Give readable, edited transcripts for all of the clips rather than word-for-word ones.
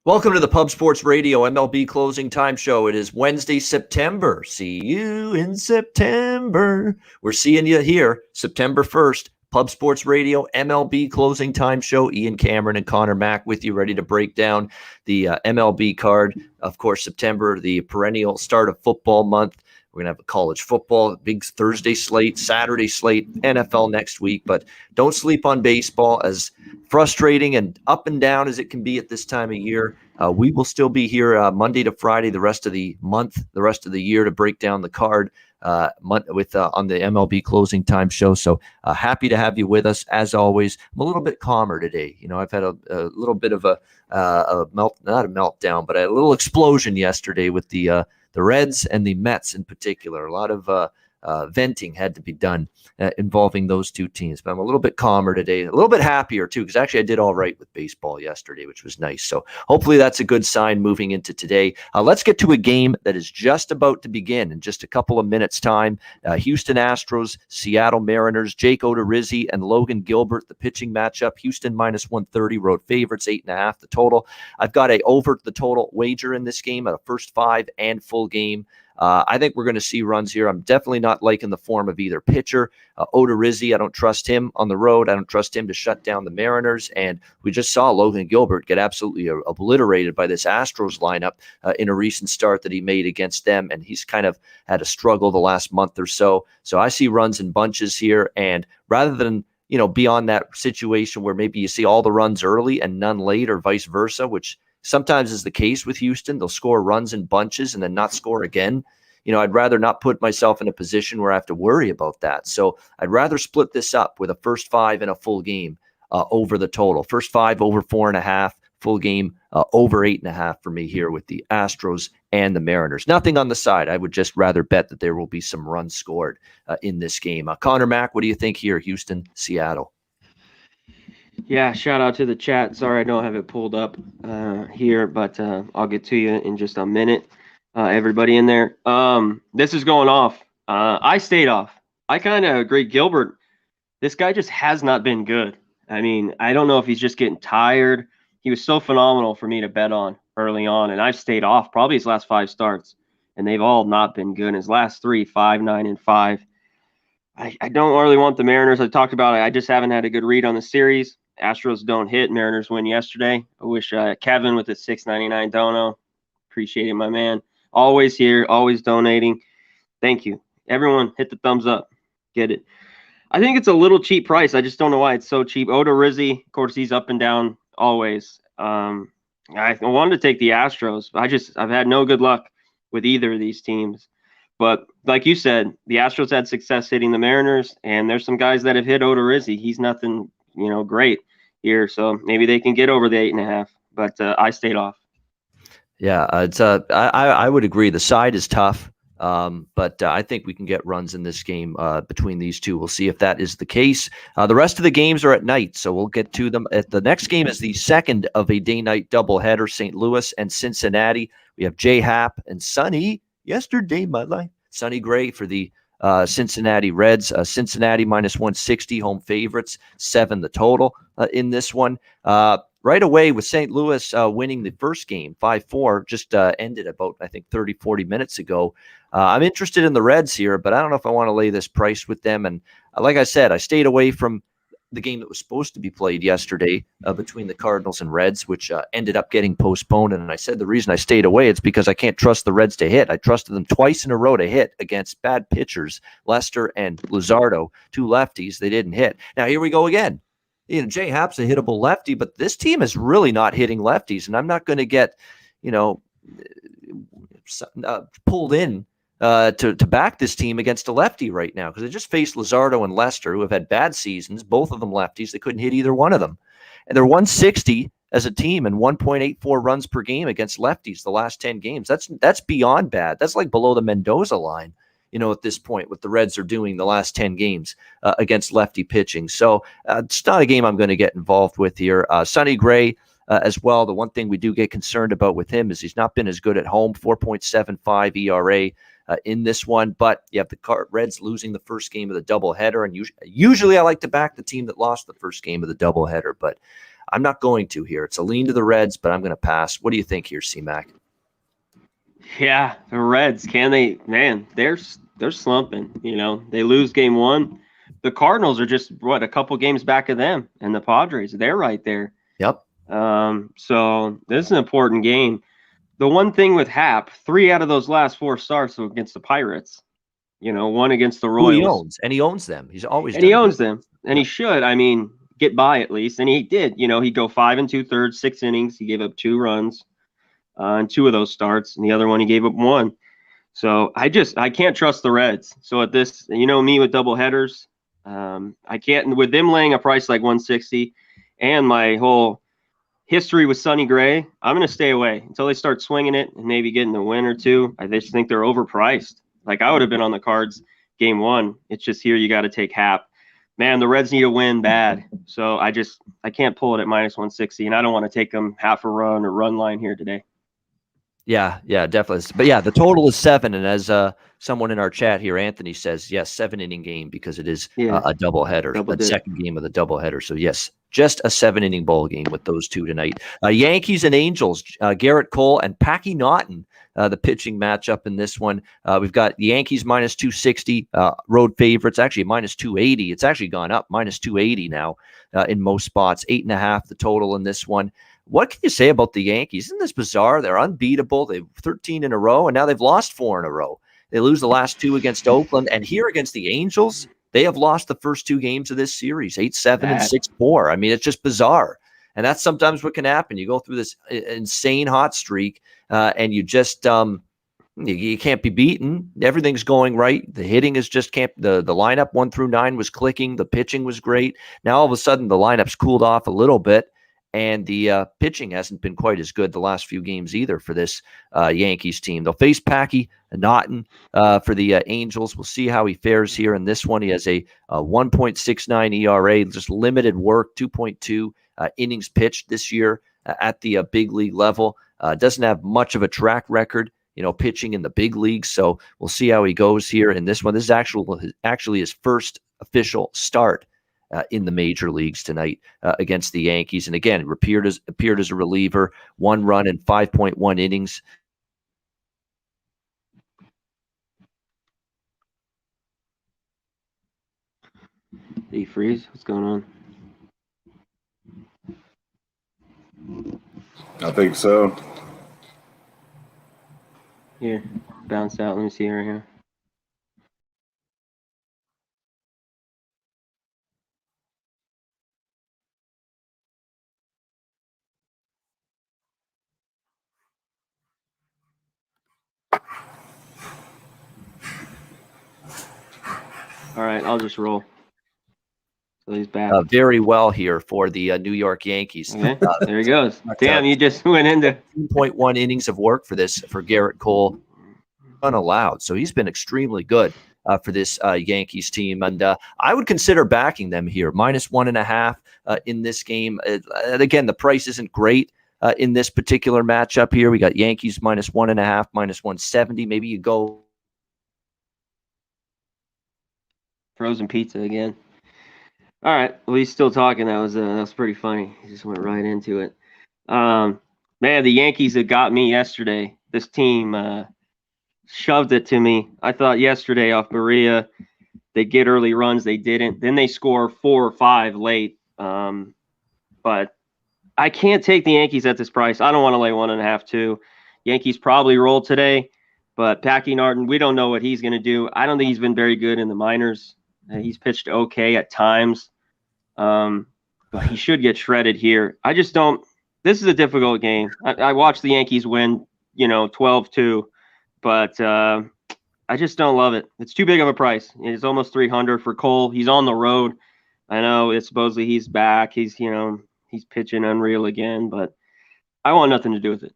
Welcome to the Pub Sports Radio MLB Closing Time Show. It is Wednesday, September. See you in September. We're seeing you here September 1st. Pub Sports Radio MLB Closing Time Show. Ian Cameron and Conor Mack with you, ready to break down the MLB card. Of course, September, the perennial start of football month. We're going to have a college football, big Thursday slate, Saturday slate, NFL next week. But don't sleep on baseball. As frustrating and up and down as it can be at this time of year, we will still be here Monday to Friday, the rest of the month, the rest of the year, to break down the card on the MLB Closing Time Show. So happy to have you with us as always. I'm a little bit calmer today. I've had a little bit of not a meltdown, but a little explosion yesterday with the Reds and the Mets in particular. A lot of venting had to be done involving those two teams. But I'm a little bit calmer today, a little bit happier too, because actually I did all right with baseball yesterday, which was nice. So hopefully that's a good sign moving into today. Let's get to a game that is just about to begin in just a couple of minutes' time. Houston Astros, Seattle Mariners, Jake Odorizzi and Logan Gilbert, the pitching matchup. Houston minus 130, road favorites, 8.5 the total. I've got a over the total wager in this game at a first 5 and full game. I think we're going to see runs here. I'm definitely not liking the form of either pitcher. Odorizzi, I don't trust him on the road. I don't trust him to shut down the Mariners. And we just saw Logan Gilbert get absolutely obliterated by this Astros lineup in a recent start that he made against them. And he's kind of had a struggle the last month or so. So I see runs in bunches here. And rather than beyond that situation where maybe you see all the runs early and none late, or vice versa, which sometimes is the case with Houston. They'll score runs in bunches and then not score again. I'd rather not put myself in a position where I have to worry about that. So I'd rather split this up with a first 5 and a full game over the total. First 5 over 4.5, full game over 8.5 for me here with the Astros and the Mariners. Nothing on the side. I would just rather bet that there will be some runs scored in this game. Conor Mack, what do you think here? Houston, Seattle. Yeah, shout out to the chat. Sorry I don't have it pulled up here, but I'll get to you in just a minute. Everybody in there. This is going off. I stayed off. I kind of agree. Gilbert, this guy just has not been good. I mean, I don't know if he's just getting tired. He was so phenomenal for me to bet on early on, and I've stayed off probably his last 5 starts, and they've all not been good. His last 3, 5, 9, and 5. I don't really want the Mariners. I talked about it. I just haven't had a good read on the series. Astros don't hit. Mariners win yesterday. I wish Kevin with his $6.99 dono. Appreciate it, my man. Always here, always donating. Thank you. Everyone, hit the thumbs up. Get it. I think it's a little cheap price. I just don't know why it's so cheap. Odorizzi, of course, he's up and down always. I wanted to take the Astros. I've had no good luck with either of these teams. But like you said, the Astros had success hitting the Mariners, and there's some guys that have hit Odorizzi. He's nothing, great here. So maybe they can get over the 8.5. But I stayed off. Yeah, I would agree. The side is tough, but I think we can get runs in this game between these two. We'll see if that is the case. The rest of the games are at night, so we'll get to them. The next game is the second of a day-night doubleheader, St. Louis and Cincinnati. We have J. Happ and Sonny, yesterday, my life, Sonny Gray for the Cincinnati Reds. Cincinnati minus 160, home favorites, 7 the total in this one. Right away with St. Louis winning the first game, 5-4, just ended about, I think, 30, 40 minutes ago. I'm interested in the Reds here, but I don't know if I want to lay this price with them. And like I said, I stayed away from the game that was supposed to be played yesterday between the Cardinals and Reds, which ended up getting postponed. And I said the reason I stayed away is because I can't trust the Reds to hit. I trusted them twice in a row to hit against bad pitchers, Lester and Luzardo, 2 lefties. They didn't hit. Now here we go again. J. Happ's a hittable lefty, but this team is really not hitting lefties, and I'm not going to get, pulled in to back this team against a lefty right now, because they just faced Luzardo and Lester, who have had bad seasons, both of them lefties. They couldn't hit either one of them, and they're 160 as a team and 1.84 runs per game against lefties the last 10 games. That's beyond bad. That's like below the Mendoza line. At this point, what the Reds are doing the last 10 games against lefty pitching. So it's not a game I'm going to get involved with here. Sonny Gray as well. The one thing we do get concerned about with him is he's not been as good at home, 4.75 ERA in this one. But you have the Reds losing the first game of the doubleheader. And usually I like to back the team that lost the first game of the doubleheader. But I'm not going to here. It's a lean to the Reds, but I'm going to pass. What do you think here, C-Mac? Yeah, the Reds, can they? Man, they're slumping. They lose game one. The Cardinals are just a couple games back of them, and the Padres, they're right there. Yep. So this is an important game. The one thing with Hap, 3 out of those last 4 starts were against the Pirates. One against the Royals. Who he owns, and he owns them. He's always and he owns them, and he should. I mean, get by at least, and he did. He'd go 5 2/3, 6 innings. He gave up 2 runs in 2 of those starts, and the other one he gave up 1. So I can't trust the Reds. So at this, me with double headers, I can't, with them laying a price like 160, and my whole history with Sonny Gray, I'm going to stay away until they start swinging it and maybe getting a win or 2. I just think they're overpriced. Like, I would have been on the Cards game 1. It's just here you got to take Hap. Man, the Reds need a win bad. So I can't pull it at minus 160, and I don't want to take them half a run or run line here today. Yeah, definitely. But yeah, the total is 7. And as someone in our chat here, Anthony says, yes, 7-inning game because it is a doubleheader, the second game of the doubleheader. So yes, just a 7-inning ball game with those 2 tonight. Yankees and Angels, Garrett Cole and Packy Naughton, the pitching matchup in this one. We've got the Yankees minus 260, road favorites, actually minus 280. It's actually gone up, minus 280 now in most spots, 8.5 the total in this one. What can you say about the Yankees? Isn't this bizarre? They're unbeatable. They've 13 in a row, and now they've lost 4 in a row. They lose the last 2 against Oakland, and here against the Angels, they have lost the first 2 games of this series, 8-7 and 6-4. I mean, it's just bizarre. And that's sometimes what can happen. You go through this insane hot streak, and you just you can't be beaten. Everything's going right. The hitting is just can't. The lineup 1 through 9 was clicking. The pitching was great. Now all of a sudden the lineup's cooled off a little bit. And the pitching hasn't been quite as good the last few games either for this Yankees team. They'll face Packy Naughton for the Angels. We'll see how he fares here in this one. He has a 1.69 ERA, just limited work, 2.2 innings pitched this year at the big league level. Doesn't have much of a track record, pitching in the big leagues. So we'll see how he goes here in this one. This is actually his first official start in the major leagues tonight against the Yankees. And again, appeared as a reliever, 1 run in 5.1 innings. Did he freeze? What's going on? I think so. Here, bounced out. Let me see right here. All right, I'll just roll. So he's back. Very well here for the New York Yankees. Okay, there he goes. Damn, you just went into 2.1 innings of work for Garrett Cole, unallowed. So he's been extremely good for this Yankees team. And I would consider backing them here, minus 1.5 in this game. Again, the price isn't great in this particular matchup here. We got Yankees minus 1.5, minus 170. Maybe you go frozen pizza again. All right. Well, he's still talking. That was pretty funny. He just went right into it. Man, the Yankees that got me yesterday. This team shoved it to me. I thought yesterday off Berea they'd get early runs. They didn't. Then they score 4 or 5 late. But I can't take the Yankees at this price. I don't want to lay 1.5 too. Yankees probably roll today, but Packy Naughton, we don't know what he's going to do. I don't think he's been very good in the minors. He's pitched okay at times, but he should get shredded here. I just don't. This is a difficult game. I watched the Yankees win, 12-2, but I just don't love it. It's too big of a price. It's almost 300 for Cole. He's on the road. I know it's supposedly he's back. He's pitching unreal again, but I want nothing to do with it.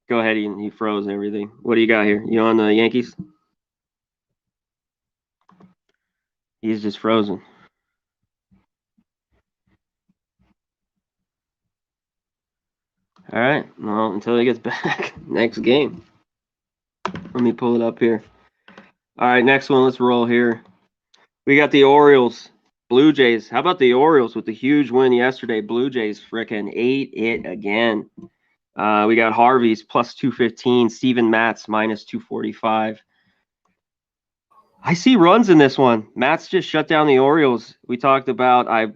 Go ahead. He froze and everything. What do you got here? You on the Yankees? He's just frozen. All right. Well, until he gets back. Next game. Let me pull it up here. All right, next one. Let's roll here. We got the Orioles Blue Jays. How about the Orioles with the huge win yesterday? Blue Jays frickin' ate it again. We got Harvey's plus 215, Steven Matz minus 245. I see runs in this one. Matz just shut down the Orioles. We talked about I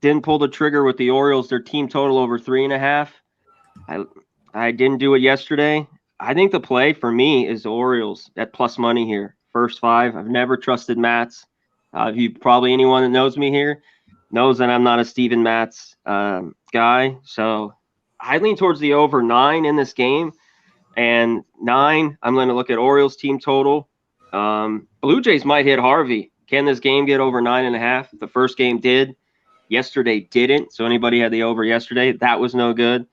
didn't pull the trigger with the Orioles. Their team total over 3.5. I didn't do it yesterday. I think the play for me is the Orioles at plus money here. First 5. I've never trusted Matz. Probably anyone that knows me here knows that I'm not a Steven Matz guy. So I lean towards the over 9 in this game. And 9, I'm going to look at Orioles team total. Blue Jays might hit Harvey. Can this game get over 9.5? The first game did. Yesterday didn't. So anybody had the over yesterday, that was no good.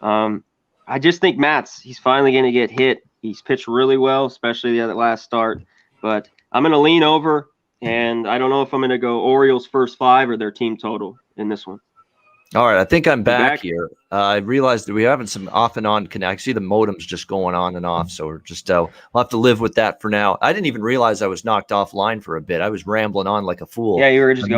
I just think Matz, he's finally going to get hit. He's pitched really well, especially the last start. But I'm going to lean over, and I don't know if I'm going to go Orioles first 5 or their team total in this one. All right, I think I'm back here. I realized that we're having some off and on connect. I see the modem's just going on and off, so we're just we'll have to live with that for now. I didn't even realize I was knocked offline for a bit. I was rambling on like a fool. Yeah, you were just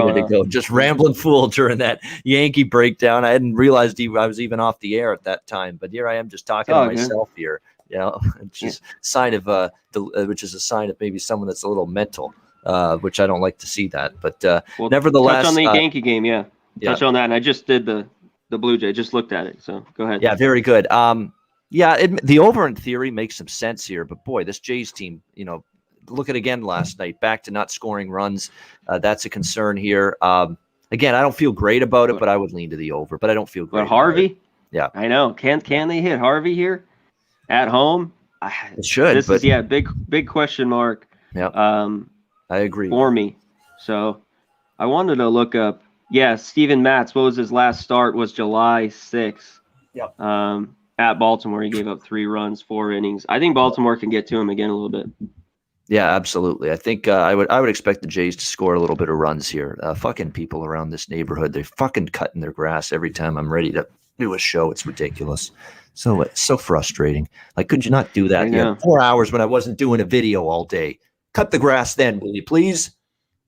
just rambling fool during that Yankee breakdown. I hadn't realized I was even off the air at that time. But here I am, just talking to myself here. You know, which is a sign of maybe someone that's a little mental, which I don't like to see that. But nevertheless, touch on the Yankee game, touch on that, and I just did the Blue Jay. Just looked at it, so go ahead. Yeah, very good. The over in theory makes some sense here, but boy, this Jays team, look at again last night, back to not scoring runs. That's a concern here. Again, I don't feel great about it, but I would lean to the over. But I don't feel great. But Harvey, yeah, I know. Can they hit Harvey here at home? It should. This is big question mark. Yeah, I agree for me. So I wanted to look up. Yeah, Steven Matz, what was his last start? Was July 6th. Yep. At Baltimore. He gave up 3 runs, 4 innings. I think Baltimore can get to him again a little bit. Yeah, absolutely. I think I would expect the Jays to score a little bit of runs here. Fucking people around this neighborhood, they're fucking cutting their grass every time I'm ready to do a show. It's ridiculous. So it's so frustrating. Like, could you not do that? You 4 hours when I wasn't doing a video all day. Cut the grass then, will you please?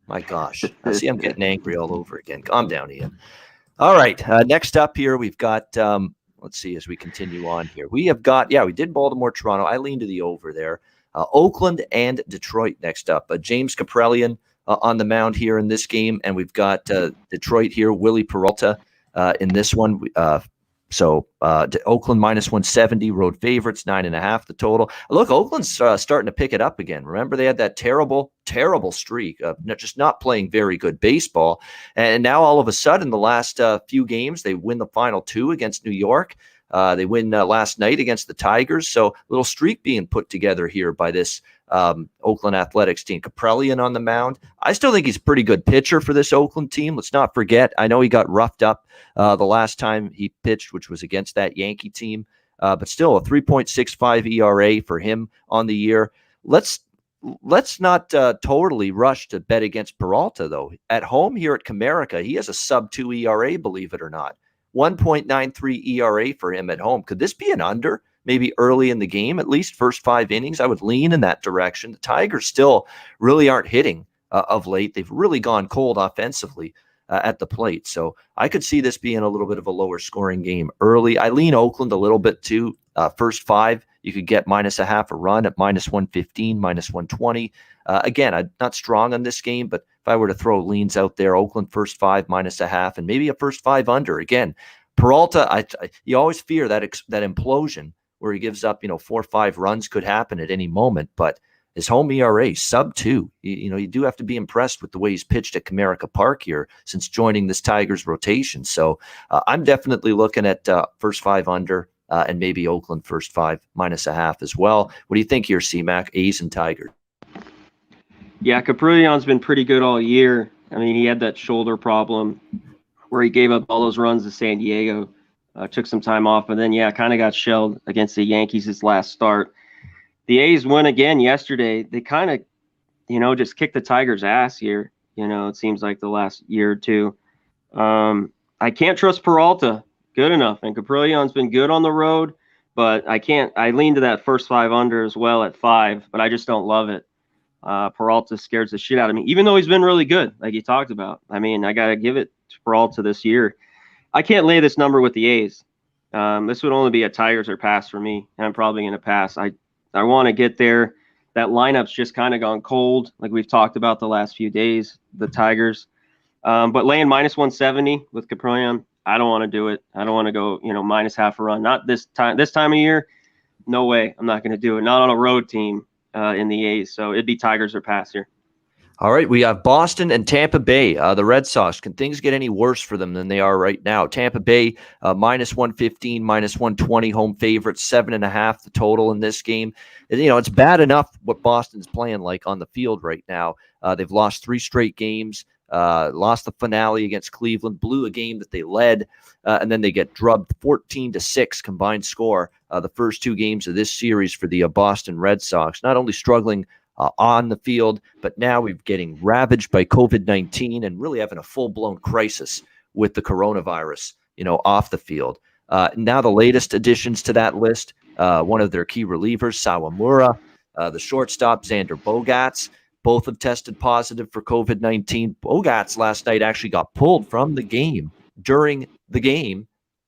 My gosh. I see I'm getting angry all over again. Calm down, Ian. All right. Next up here, we've got, let's see, as we continue on here. We have got, we did Baltimore, Toronto. I lean to the over there. Oakland and Detroit next up. James Kaprielian on the mound here in this game. And we've got Detroit here, Willie Peralta in this one. So Oakland minus 170, road favorites, 9.5 the total. Look, Oakland's starting to pick it up again. Remember, they had that terrible streak of just not playing very good baseball. And now all of a sudden, the last few games, they win the final 2 against New York. They win last night against the Tigers. So a little streak being put together here by this Oakland Athletics team. Kaprielian on the mound. I still think he's a pretty good pitcher for this Oakland team. Let's not forget, I know he got roughed up the last time he pitched, which was against that Yankee team. But still a 3.65 ERA for him on the year. Let's not totally rush to bet against Peralta, though. At home here at Comerica, he has a sub-2 ERA, believe it or not. 1.93 ERA for him at home. Could this be an under? Maybe early in the game, at least first 5 innings. I would lean in that direction. The Tigers still really aren't hitting of late. They've really gone cold offensively at the plate. So I could see this being a little bit of a lower scoring game early. I lean Oakland a little bit too. First 5, you could get -0.5 a run at -115, -120. Again, I'm not strong on this game, but if I were to throw leans out there, Oakland first 5 -0.5, and maybe a first 5 under. Again, Peralta, you always fear that implosion where he gives up, 4 or 5 runs could happen at any moment. But his home ERA sub-2. You do have to be impressed with the way he's pitched at Comerica Park here since joining this Tigers rotation. So I'm definitely looking at first 5 under. And maybe Oakland first 5 -0.5 as well. What do you think here, C-Mac? A's and Tigers. Yeah, Kaprielian's been pretty good all year. I mean, he had that shoulder problem where he gave up all those runs to San Diego, took some time off, but then, kind of got shelled against the Yankees his last start. The A's won again yesterday. They kind of, just kicked the Tigers' ass here. It seems like the last year or two. I can't trust Peralta good enough, and Kaprielian's been good on the road, but I lean to that first 5 under as well at 5, but I just don't love it. Peralta scares the shit out of me, even though he's been really good, like you talked about. I mean, I got to give it to Peralta this year. I can't lay this number with the A's. This would only be a Tigers or pass for me, and I'm probably going to pass. I want to get there. That lineup's just kind of gone cold, like we've talked about the last few days, the Tigers. But laying minus 170 with Caprion, I don't want to do it. I don't want to go, minus half a run. Not this time. This time of year, no way. I'm not going to do it. Not on a road team in the A's. So it'd be Tigers or pass here. All right, we have Boston and Tampa Bay, the Red Sox. Can things get any worse for them than they are right now? Tampa Bay, minus 115, minus 120, home favorites, 7.5 the total in this game. And, it's bad enough what Boston's playing like on the field right now. They've lost 3 straight games, lost the finale against Cleveland, blew a game that they led, and then they get drubbed 14-6 combined score the first 2 games of this series for the Boston Red Sox. Not only struggling on the field, but now we're getting ravaged by COVID-19 and really having a full-blown crisis with the coronavirus, off the field. Now the latest additions to that list, one of their key relievers, Sawamura, the shortstop, Xander Bogaerts, both have tested positive for COVID-19. Bogaerts last night actually got pulled from the game during the game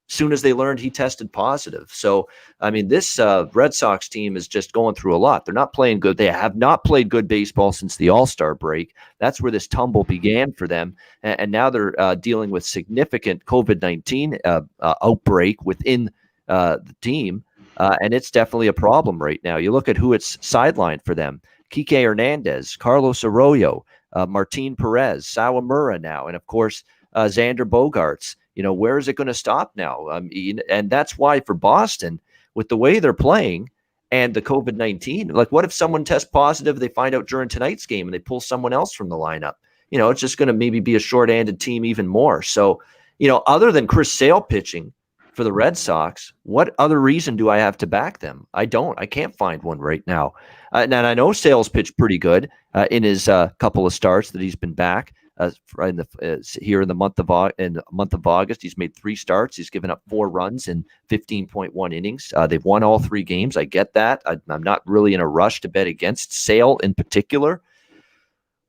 soon as they learned he tested positive. So, I mean, this Red Sox team is just going through a lot. They're not playing good. They have not played good baseball since the All-Star break. That's where this tumble began for them. And now they're dealing with significant COVID-19 outbreak within the team. And it's definitely a problem right now. You look at who it's sidelined for them. Kike Hernandez, Carlos Arroyo, Martin Perez, Sawamura now, and, of course, Xander Bogaerts. Where is it going to stop now? And that's why for Boston, with the way they're playing and the COVID-19, like what if someone tests positive, they find out during tonight's game and they pull someone else from the lineup? It's just going to maybe be a short-handed team even more. So, other than Chris Sale pitching for the Red Sox, what other reason do I have to back them? I can't find one right now. And I know Sale's pitched pretty good in his couple of starts that he's been back. Here in the month of August, he's made 3 starts. He's given up 4 runs in 15.1 innings. They've won all 3 games. I get that. I'm not really in a rush to bet against Sale in particular,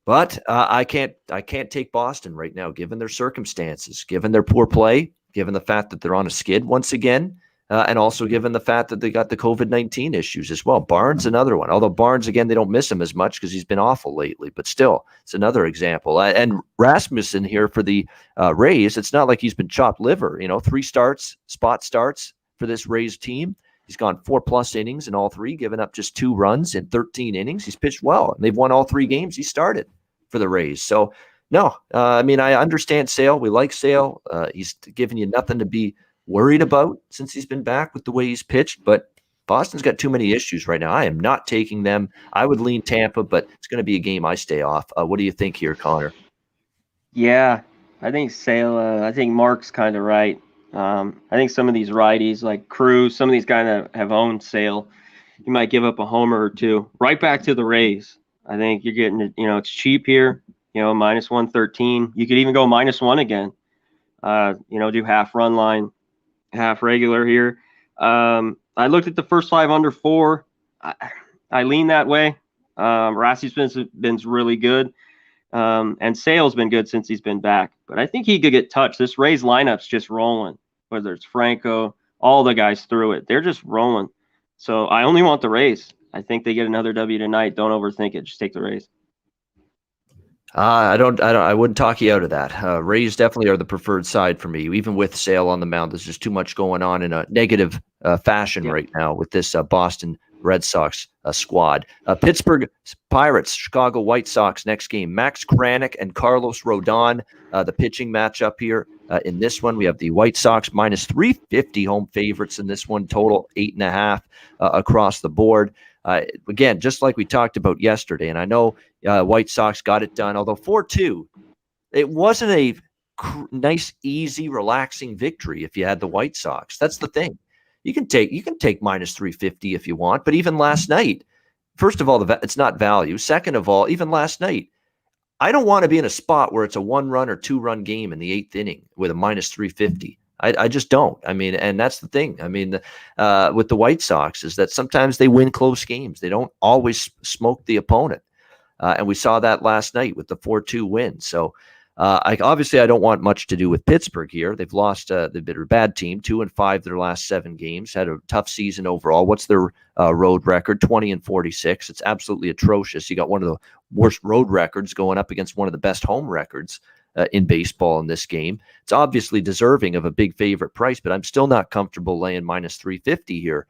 but I can't take Boston right now, given their circumstances, given their poor play, given the fact that they're on a skid once again. And also given the fact that they got the COVID-19 issues as well. Barnes, another one. Although Barnes, again, they don't miss him as much because he's been awful lately. But still, it's another example. And Rasmussen here for the Rays, it's not like he's been chopped liver. 3 spot starts for this Rays team. He's gone 4+ innings in all 3, giving up just 2 runs in 13 innings. He's pitched well. And they've won all 3 games he started for the Rays. So, no, I understand Sale. We like Sale. He's giving you nothing to be worried about since he's been back with the way he's pitched, but Boston's got too many issues right now. I am not taking them. I would lean Tampa, but it's going to be a game I stay off. What do you think here, Conor? Yeah, I think Sale, I think Mark's kind of right. I think some of these righties like Cruz, some of these guys that have owned Sale, you might give up a homer or 2. Right back to the Rays. I think you're getting it, it's cheap here, minus 113. You could even go minus 1 again. Do half run line, half regular here. I looked at the first 5 under 4. I lean that way. Rassie's been really good. And Sale's been good since he's been back. But I think he could get touched. This Rays lineup's just rolling. Whether it's Franco, all the guys through it. They're just rolling. So I only want the Rays. I think they get another W tonight. Don't overthink it. Just take the Rays. I wouldn't talk you out of that. Rays definitely are the preferred side for me. Even with Sale on the mound, there's just too much going on in a negative fashion right now with this Boston Red Sox squad. Pittsburgh Pirates, Chicago White Sox next game. Max Kranick and Carlos Rodon, the pitching matchup here. In this one, we have the White Sox minus 350 home favorites in this one, total 8.5 across the board. Again, just like we talked about yesterday, and I know White Sox got it done, although 4-2, it wasn't a nice, easy, relaxing victory if you had the White Sox. That's the thing. You can take minus 350 if you want, but even last night, first of all, it's not value. Second of all, even last night, I don't want to be in a spot where it's a 1-run or 2-run game in the 8th inning with a minus 350. I just don't. And that's the thing. With the White Sox is that sometimes they win close games. They don't always smoke the opponent. And we saw that last night with the 4-2 win. So I don't want much to do with Pittsburgh here. They've lost. They've been a bad team, 2-5 their last 7 games. Had a tough season overall. What's their road record? 20-46. It's absolutely atrocious. You got one of the worst road records going up against one of the best home records in baseball in this game. It's obviously deserving of a big favorite price, but I'm still not comfortable laying minus 350 here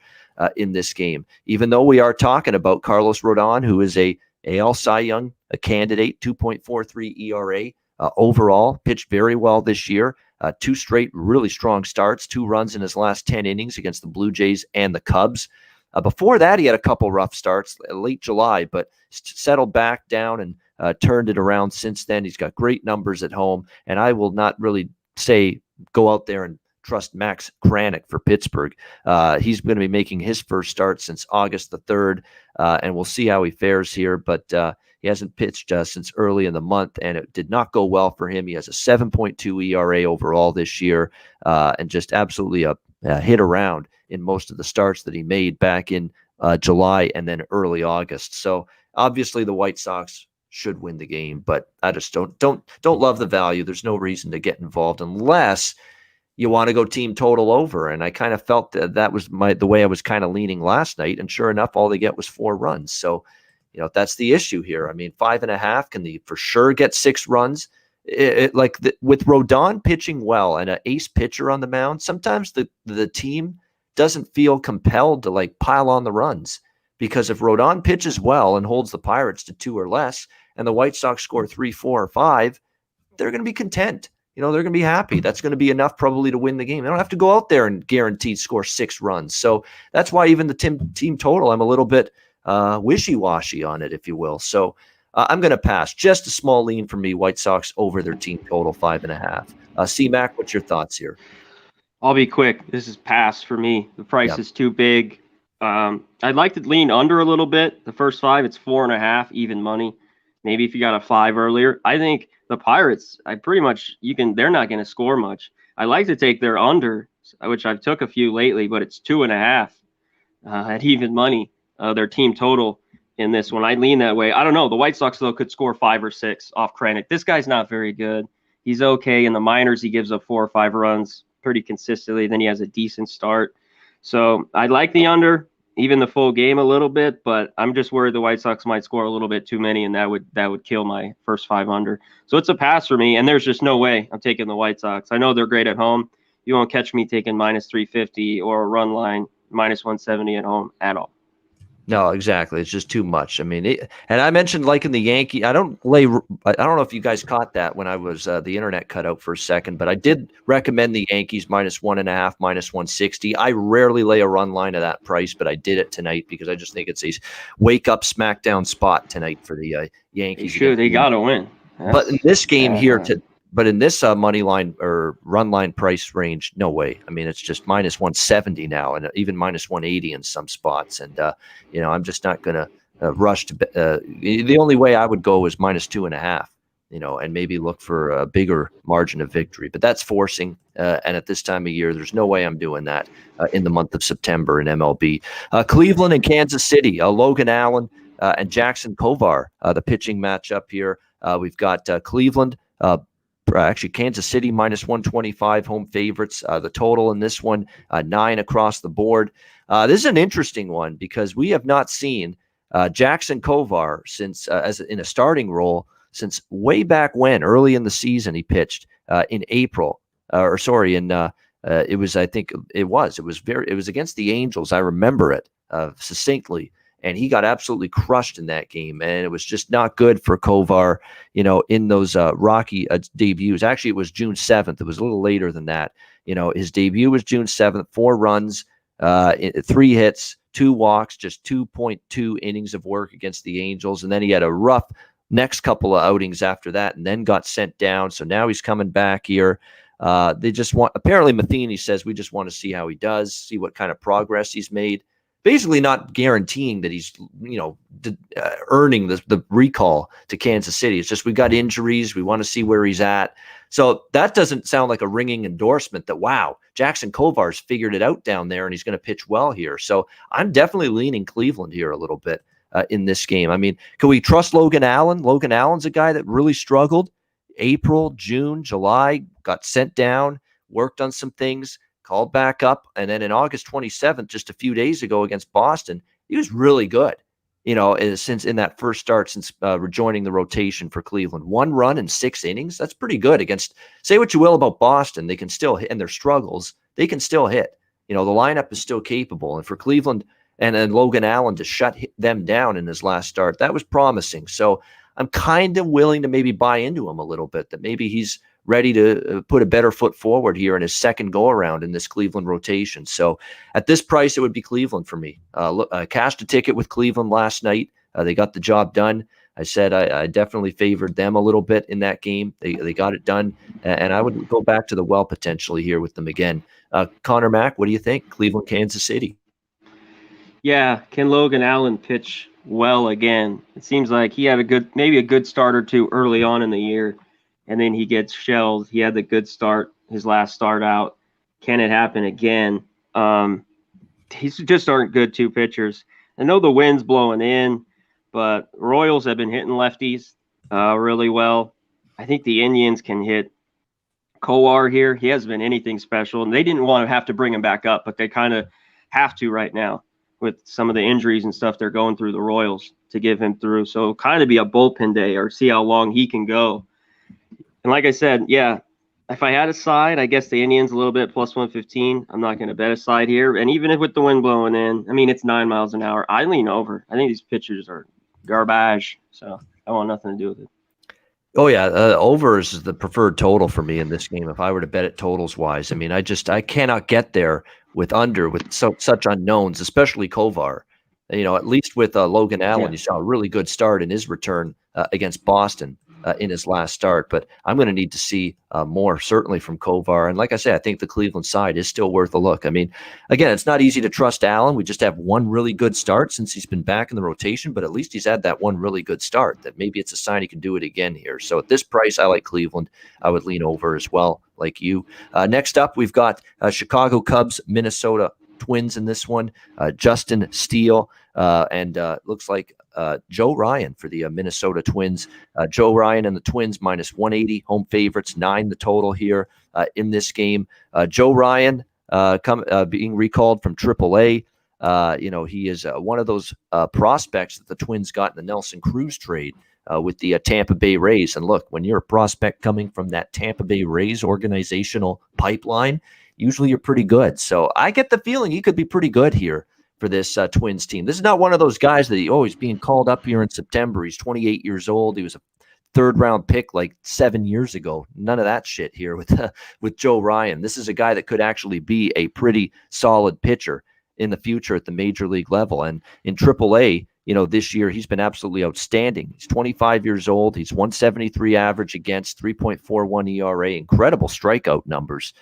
in this game. Even though we are talking about Carlos Rodon, who is a AL Cy Young a candidate, 2.43 ERA. Overall, pitched very well this year. 2 straight really strong starts, 2 runs in his last 10 innings against the Blue Jays and the Cubs. Before that, he had a couple rough starts late July, but settled back down and turned it around since then. He's got great numbers at home, and I will not really say go out there and trust Max Kranick for Pittsburgh. He's going to be making his first start since August the 3rd, and we'll see how he fares here, but he hasn't pitched since early in the month, and it did not go well for him. He has a 7.2 ERA overall this year, and just absolutely a hit around in most of the starts that he made back in July and then early August. So obviously the White Sox should win the game, but I just don't love the value. There's no reason to get involved unless you want to go team total over. And I kind of felt that was the way I was kind of leaning last night. And sure enough, all they get was 4 runs. So, that's the issue here. I mean, 5.5, can they for sure get 6 runs? With Rodon pitching well and an ace pitcher on the mound, sometimes the team doesn't feel compelled to pile on the runs, because if Rodon pitches well and holds the Pirates to 2 or less and the White Sox score 3, 4, or 5, they're going to be content. They're going to be happy. That's going to be enough probably to win the game. They don't have to go out there and guaranteed score 6 runs. So that's why even the team total, I'm a little bit wishy-washy on it, if you will. So I'm going to pass. Just a small lean for me, White Sox over their team total 5.5. C-Mac, what's your thoughts here? I'll be quick. This is pass for me. The price is too big. I'd like to lean under a little bit. The first 5, it's 4.5, even money. Maybe if you got a 5 earlier. I think the Pirates, they're not going to score much. I like to take their under, which I've took a few lately, but it's 2.5 at even money. Their team total in this one. I lean that way. I don't know. The White Sox, though, could score 5 or 6 off Kranick. This guy's not very good. He's okay. In the minors, he gives up 4 or 5 runs pretty consistently. Then he has a decent start. So I like the under, even the full game a little bit, but I'm just worried the White Sox might score a little bit too many, and that would kill my first 5 under. So it's a pass for me, and there's just no way I'm taking the White Sox. I know they're great at home. You won't catch me taking minus 350 or a run line minus 170 at home at all. No, exactly. It's just too much. I mean, and I mentioned liking the Yankee. I don't know if you guys caught that when I was the internet cut out for a second, but I did recommend the Yankees minus 1.5, minus 160. I rarely lay a run line at that price, but I did it tonight because I just think it's a wake up smackdown spot tonight for the Yankees. They got to win. But in this game here But in this money line or run line price range, no way. I mean, it's just minus 170 now, and even minus 180 in some spots. And I'm just not going to rush to. The only way I would go is minus 2.5. And maybe look for a bigger margin of victory. But that's forcing. And at this time of year, there's no way I'm doing that in the month of September in MLB. Cleveland and Kansas City. Logan Allen and Jackson Kovar, the pitching matchup here. We've got Cleveland. Actually, Kansas City minus 125 home favorites. The total in this one, 9 across the board. This is an interesting one because we have not seen Jackson Kovar since in a starting role since way back when, early in the season. He pitched in April, it was against the Angels. I remember it succinctly. And he got absolutely crushed in that game. And it was just not good for Kovar, in those rocky debuts. Actually, it was June 7th. It was a little later than that. His debut was June 7th, 4 runs, 3 hits, 2 walks, just 2.2 innings of work against the Angels. And then he had a rough next couple of outings after that and then got sent down. So now he's coming back here. Apparently Matheny says we just want to see how he does, see what kind of progress he's made. Basically not guaranteeing that he's, earning the recall to Kansas City. It's just we got injuries. We want to see where he's at. So that doesn't sound like a ringing endorsement that, wow, Jackson Kovar's figured it out down there and he's going to pitch well here. So I'm definitely leaning Cleveland here a little bit. in this game. I mean, can we trust Logan Allen? Logan Allen's a guy that really struggled. April, June, July, got sent down, worked on some things, called back up. And then in August 27th, just a few days ago against Boston, he was really good. Since in that first start, since rejoining the rotation for Cleveland, 1 run in 6 innings, that's pretty good against, say what you will about Boston, they can still hit, and their struggles, they can still hit. The lineup is still capable. And for Cleveland and then Logan Allen to shut them down in his last start, that was promising. So I'm kind of willing to maybe buy into him a little bit, that maybe he's ready to put a better foot forward here in his second go-around in this Cleveland rotation. So at this price, it would be Cleveland for me. Cashed a ticket with Cleveland last night. They got the job done. I said I definitely favored them a little bit in that game. They got it done, and I would go back to the well potentially here with them again. Conor Mack, what do you think? Cleveland, Kansas City. Yeah, can Logan Allen pitch well again? It seems like he had maybe a good start or two early on in the year, and then he gets shelled. He had the good start, his last start out. Can it happen again? These just aren't good 2 pitchers. I know the wind's blowing in, but Royals have been hitting lefties really well. I think the Indians can hit Kowar here. He hasn't been anything special, and they didn't want to have to bring him back up, but they kind of have to right now with some of the injuries and stuff they're going through, the Royals, to give him through. So kind of be a bullpen day or see how long he can go. And like I said, yeah, if I had a side, I guess the Indians a little bit plus 115. I'm not going to bet a side here. And even with the wind blowing in, I mean, it's 9 miles an hour. I lean over. I think these pitchers are garbage. So I want nothing to do with it. Oh, yeah. Over is the preferred total for me in this game if I were to bet it totals wise. I mean, I cannot get there with under with such unknowns, especially Kovar. At least with Logan Allen, you saw a really good start in his return against Boston in his last start. But I'm going to need to see more, certainly from Kovar. And like I said, I think the Cleveland side is still worth a look. I mean, again, it's not easy to trust Allen. We just have one really good start since he's been back in the rotation, but at least he's had that one really good start that maybe it's a sign he can do it again here. So at this price, I like Cleveland. I would lean over as well, like you. Next up, we've got Chicago Cubs, Minnesota Twins in this one. Justin Steele and looks like Joe Ryan for the Minnesota Twins. Joe Ryan and the Twins minus 180, home favorites, 9 the total here in this game. Joe Ryan being recalled from AAA. He is one of those prospects that the Twins got in the Nelson Cruz trade with the Tampa Bay Rays. And look, when you're a prospect coming from that Tampa Bay Rays organizational pipeline, usually you're pretty good. So I get the feeling he could be pretty good here for this Twins team. This is not one of those guys that he's being called up here in September. He's 28 years old. He was a 3rd-round pick like 7 years ago. None of that shit here with Joe Ryan. This is a guy that could actually be a pretty solid pitcher in the future at the major league level. And in AAA, this year he's been absolutely outstanding. He's 25 years old. He's 173 average against, 3.41 ERA. Incredible strikeout numbers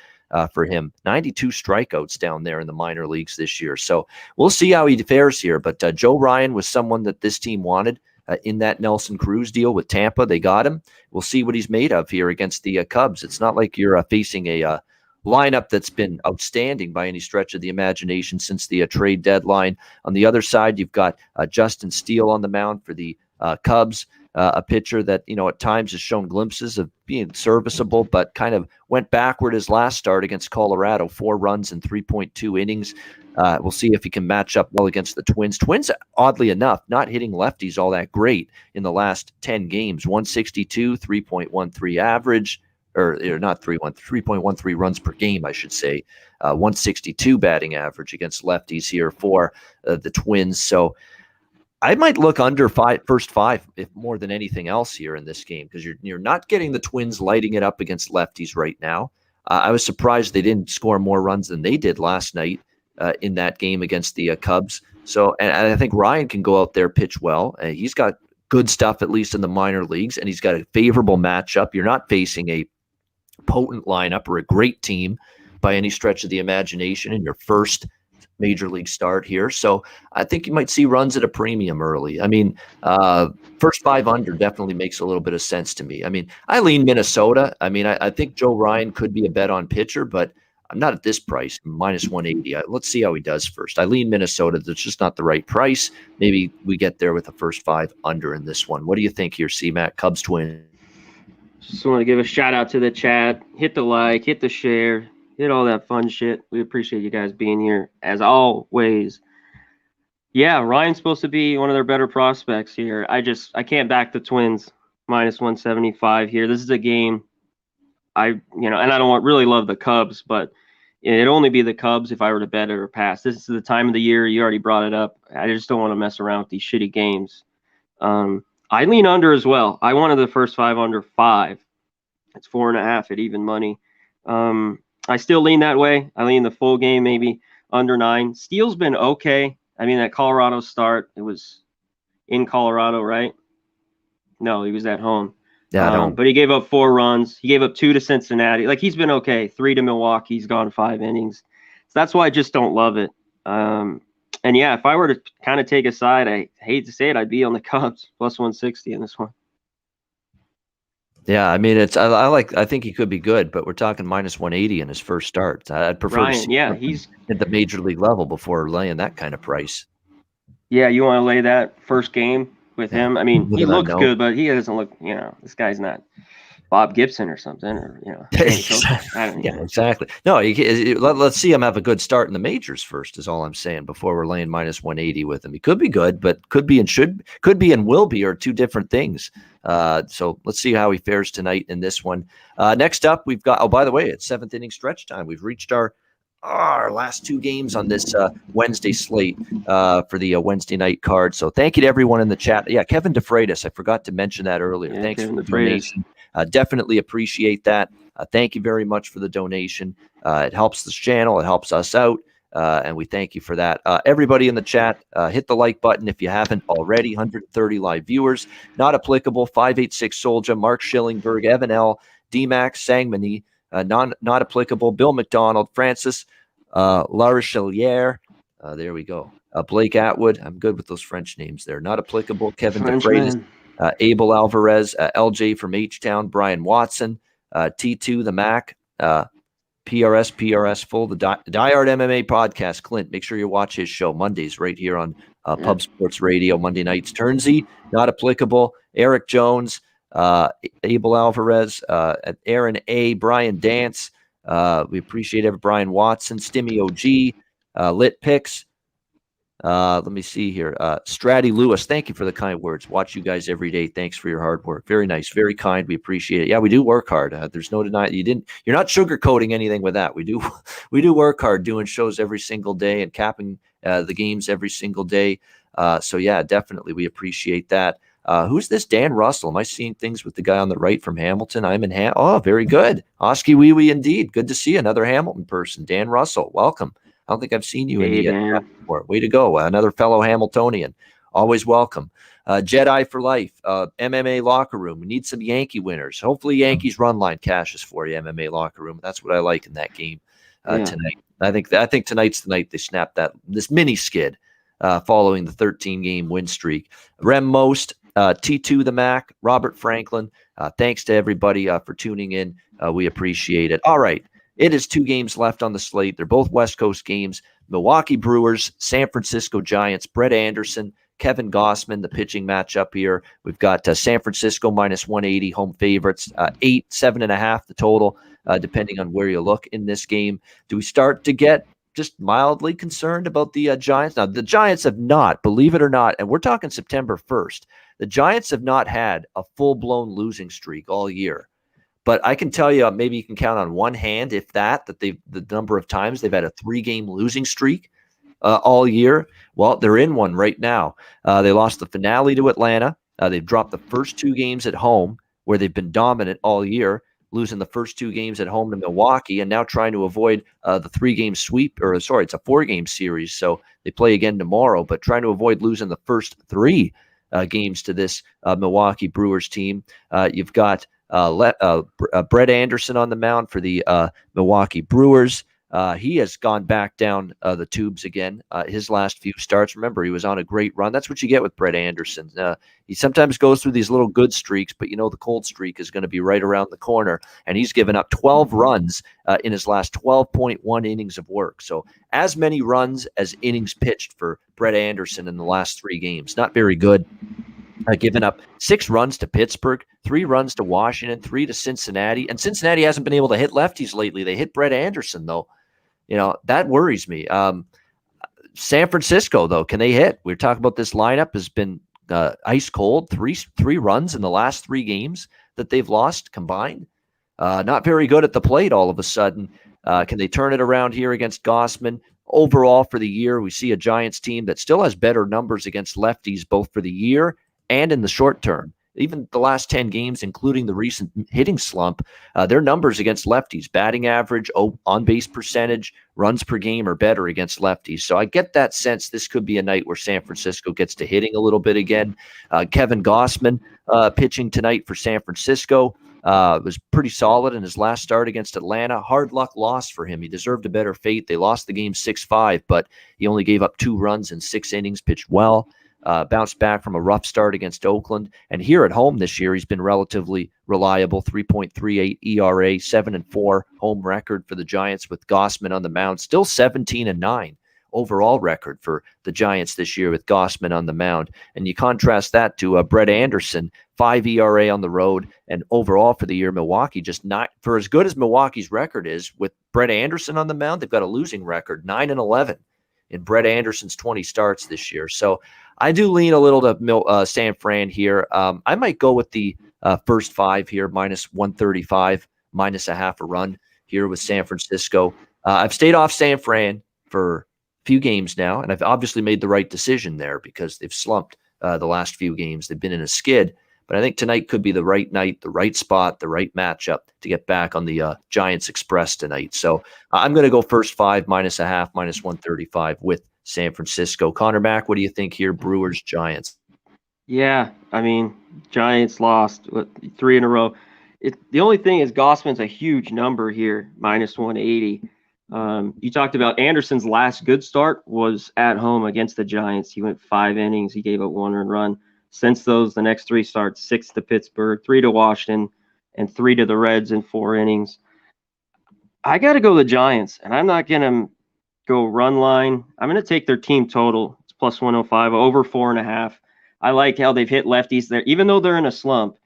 for him. 92 strikeouts down there in the minor leagues this year. So we'll see how he fares here. But Joe Ryan was someone that this team wanted in that Nelson Cruz deal with Tampa. They got him. We'll see what he's made of here against the Cubs. It's not like you're facing a lineup that's been outstanding by any stretch of the imagination since the trade deadline. On the other side, you've got Justin Steele on the mound for the Cubs. A pitcher that, at times has shown glimpses of being serviceable, but kind of went backward his last start against Colorado, 4 runs in 3.2 innings. We'll see if he can match up well against the Twins. Twins, oddly enough, not hitting lefties all that great in the last 10 games. 162, 3.13 average, or not 3.13 runs per game, I should say. 162 batting average against lefties here for the Twins. So I might look under first 5 if more than anything else here in this game, because you're not getting the Twins lighting it up against lefties right now. I was surprised they didn't score more runs than they did last night in that game against the Cubs. So, and I think Ryan can go out there, pitch well. He's got good stuff, at least in the minor leagues, and he's got a favorable matchup. You're not facing a potent lineup or a great team by any stretch of the imagination in your first major league start here. So I think you might see runs at a premium early. I mean, first 5 under definitely makes a little bit of sense to me. I mean, I lean Minnesota. I mean, I think Joe Ryan could be a bet on pitcher, but I'm not at this price, minus 180. Let's see how he does first. I lean Minnesota. That's just not the right price. Maybe we get there with the first 5 under in this one. What do you think here, C-Mac? Cubs Twins. Just want to give a shout out to the chat. Hit the like, hit the share, hit all that fun shit. We appreciate you guys being here as always. Yeah, Ryan's supposed to be one of their better prospects here. I can't back the Twins minus 175 here. This is a game and I don't really love the Cubs, but it'd only be the Cubs if I were to bet it or pass. This is the time of the year. You already brought it up. I just don't want to mess around with these shitty games. I lean under as well. I wanted the first 5 under 5. It's 4.5 at even money. I still lean that way. I lean the full game, maybe under 9. Steele's been okay. I mean, that Colorado start, it was in Colorado, right? No, he was at home. Yeah, but he gave up 4 runs. He gave up 2 to Cincinnati. Like, he's been okay. 3 to Milwaukee. He's gone 5 innings. So that's why I just don't love it. And yeah, if I were to kind of take a side, I hate to say it, I'd be on the Cubs plus 160 in this one. Yeah, I mean, I think he could be good, but we're talking minus 180 in his first start. I'd prefer Ryan, to see he's at the major league level before laying that kind of price. Yeah, you want to lay that first game with him? I mean, he looks good, but he doesn't look, this guy's not Bob Gibson or something, or, Yeah, exactly. No, let's see him have a good start in the majors first is all I'm saying before we're laying minus 180 with him. He could be good, but could be and will be are two different things. So let's see how he fares tonight in this one. Next up, we've got, by the way, it's 7th inning stretch time. We've reached our last 2 games on this Wednesday slate for the Wednesday night card. So thank you to everyone in the chat. Yeah, Kevin DeFreitas, I forgot to mention that earlier. Yeah, thanks Kevin for the donation. Definitely appreciate that. Thank you very much for the donation. It helps this channel. It helps us out. And we thank you for that. Everybody in the chat, hit the like button if you haven't already. 130 live viewers. Not applicable. 586 Soldier, Mark Schillingberg, Evan L., D-Max, Sangmani. Not applicable. Bill McDonald, Francis, La Rochelière. There we go. Blake Atwood. I'm good with those French names there. Not applicable. Kevin DeFreitas. Abel Alvarez, LJ from H-Town, Brian Watson, T2, the Mac, PRS Full, the Diehard MMA podcast. Clint, make sure you watch his show Mondays right here on Pub Sports Radio, Monday nights. Turnsey, not applicable. Eric Jones, Abel Alvarez, Aaron A., Brian Dance. We appreciate it. Brian Watson, Stimmy OG, Lit Picks. Let me see here. Stratty Lewis, thank you for the kind words. Watch you guys every day. Thanks for your hard work. Very nice, very kind. We appreciate it. Yeah, we do work hard. There's no denying you're not sugarcoating anything with that. We do work hard doing shows every single day and capping the games every single day. So yeah, definitely we appreciate that. Who's this Dan Russell? Am I seeing things with the guy on the right from Hamilton? I'm in Oh, very good. Oski Wee Wee indeed. Good to see another Hamilton person. Dan Russell, welcome. I don't think I've seen you in the before. Way to go. Another fellow Hamiltonian. Always welcome. Jedi for life. MMA locker room. We need some Yankee winners. Hopefully Yankees run line cashes for you, MMA locker room. That's what I like in that game tonight. I think tonight's the night they snap this mini skid following the 13-game win streak. Rem Most, T2 the Mac, Robert Franklin. Thanks to everybody for tuning in. We appreciate it. All right. It is 2 games left on the slate. They're both West Coast games. Milwaukee Brewers, San Francisco Giants, Brett Anderson, Kevin Gossman, the pitching matchup here. We've got San Francisco minus 180, home favorites, 8, 7.5 the total, depending on where you look in this game. Do we start to get just mildly concerned about the Giants? Now, the Giants have not, believe it or not, and we're talking September 1st, the Giants have not had a full-blown losing streak all year. But I can tell you, maybe you can count on one hand, if that the number of times they've had a 3-game losing streak all year. Well, they're in one right now. They lost the finale to Atlanta. They've dropped the first 2 games at home where they've been dominant all year, losing the first 2 games at home to Milwaukee, and now trying to avoid the 3-game sweep. It's a 4-game series, so they play again tomorrow, but trying to avoid losing the first 3 games to this Milwaukee Brewers team. You've got Brett Anderson on the mound for the Milwaukee Brewers. He has gone back down the tubes again. His last few starts, remember, he was on a great run. That's what you get with Brett Anderson. He sometimes goes through these little good streaks, but the cold streak is going to be right around the corner. And he's given up 12 runs in his last 12.1 innings of work. So as many runs as innings pitched for Brett Anderson in the last 3 games. Not very good. Given up 6 runs to Pittsburgh, 3 runs to Washington, 3 to Cincinnati. And Cincinnati hasn't been able to hit lefties lately. They hit Brett Anderson, though. That worries me. San Francisco, though, can they hit? We're talking about this lineup has been ice cold. Three runs in the last 3 games that they've lost combined. Not very good at the plate all of a sudden. Can they turn it around here against Gausman? Overall for the year, we see a Giants team that still has better numbers against lefties, both for the year and in the short term. Even the last 10 games, including the recent hitting slump, their numbers against lefties, batting average, on-base percentage, runs per game are better against lefties. So I get that sense this could be a night where San Francisco gets to hitting a little bit again. Kevin Gausman pitching tonight for San Francisco was pretty solid in his last start against Atlanta. Hard luck loss for him. He deserved a better fate. They lost the game 6-5, but he only gave up 2 runs in 6 innings, pitched well. Bounced back from a rough start against Oakland. And here at home this year, he's been relatively reliable, 3.38 ERA, 7-4 home record for the Giants with Gausman on the mound. Still 17-9 overall record for the Giants this year with Gausman on the mound. And you contrast that to Brett Anderson, 5 ERA on the road. And overall for the year, Milwaukee just not, for as good as Milwaukee's record is, with Brett Anderson on the mound, they've got a losing record, 9-11 in Brett Anderson's 20 starts this year. So I do lean a little to San Fran here. I might go with the first 5 here, minus 135, minus a half a run here with San Francisco. I've stayed off San Fran for a few games now, and I've obviously made the right decision there because they've slumped the last few games. They've been in a skid. But I think tonight could be the right night, the right spot, the right matchup to get back on the Giants Express tonight. So I'm going to go first 5, minus a half, minus 135 with San Francisco. Connor Mack, what do you think here? Brewers, Giants. Yeah, I mean, Giants lost 3 in a row. The only thing is Gausman's a huge number here, minus 180. You talked about Anderson's last good start was at home against the Giants. He went 5 innings. He gave up 1 earned run. Since those, the next 3 starts, 6 to Pittsburgh, 3 to Washington, and 3 to the Reds in 4 innings. I got to go the Giants, and I'm not going to go run line. I'm going to take their team total. It's plus 105, over 4.5. I like how they've hit lefties there, even though they're in a slump.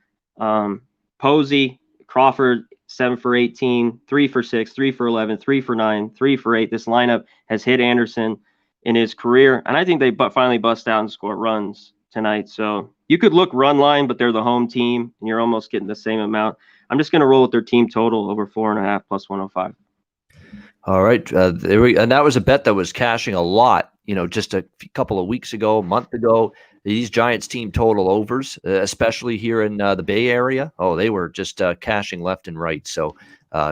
Posey, Crawford, 7 for 18, 3 for 6, 3 for 11, 3 for 9, 3 for 8. This lineup has hit Anderson in his career, and I think they finally bust out and score runs tonight. So you could look run line, but they're the home team, and you're almost getting the same amount. I'm just going to roll with their team total over 4.5 plus 105. All right. And that was a bet that was cashing a lot, just a couple of weeks ago, a month ago. These Giants team total overs, especially here in the Bay Area. Oh, they were just cashing left and right. So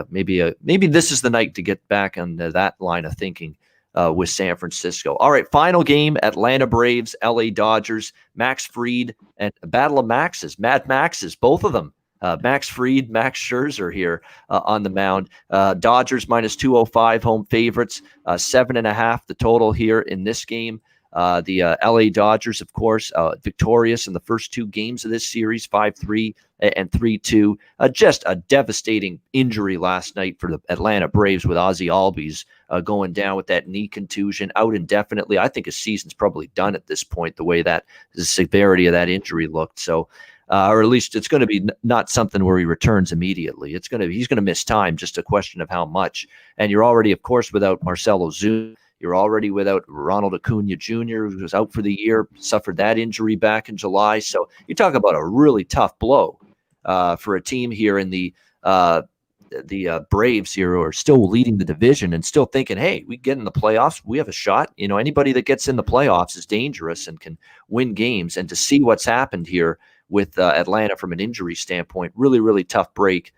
maybe this is the night to get back on that line of thinking with San Francisco. All right, final game, Atlanta Braves, LA Dodgers, Max Fried, and a battle of Maxes, Mad Maxes, both of them. Max Fried, Max Scherzer here on the mound. Dodgers minus 205 home favorites, 7.5 the total here in this game. The LA Dodgers, of course, victorious in the first 2 games of this series, 5-3 and 3-2. Just a devastating injury last night for the Atlanta Braves with Ozzie Albies going down with that knee contusion, out indefinitely. I think his season's probably done at this point, the way that the severity of that injury looked. So, or at least it's going to be not something where he returns immediately. He's going to miss time, just a question of how much. And you're already, of course, without Marcell Ozuna. You're already without Ronald Acuna Jr., who was out for the year, suffered that injury back in July. So you talk about a really tough blow for a team here in the Braves here, who are still leading the division and still thinking, hey, we get in the playoffs, we have a shot. Anybody that gets in the playoffs is dangerous and can win games. And to see what's happened here with Atlanta from an injury standpoint, really, really tough break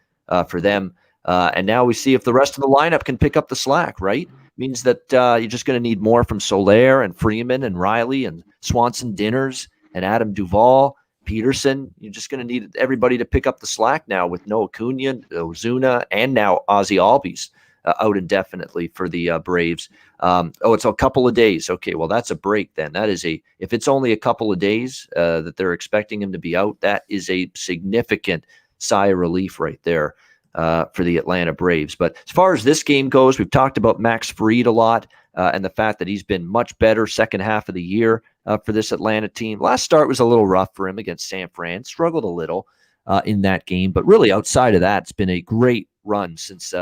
for them. And now we see if the rest of the lineup can pick up the slack, right? Means that you're just going to need more from Soler and Freeman and Riley and Swanson Dinners and Adam Duvall, Peterson. You're just going to need everybody to pick up the slack now with no Acuna, Ozuna, and now Ozzie Albies out indefinitely for the Braves. It's a couple of days. Okay, well, that's a break then. If it's only a couple of days that they're expecting him to be out, that is a significant sigh of relief right there for the Atlanta Braves. But as far as this game goes, we've talked about Max Fried a lot and the fact that he's been much better second half of the year for this Atlanta team. Last start was a little rough for him against San Fran. Struggled a little in that game. But really, outside of that, it's been a great run since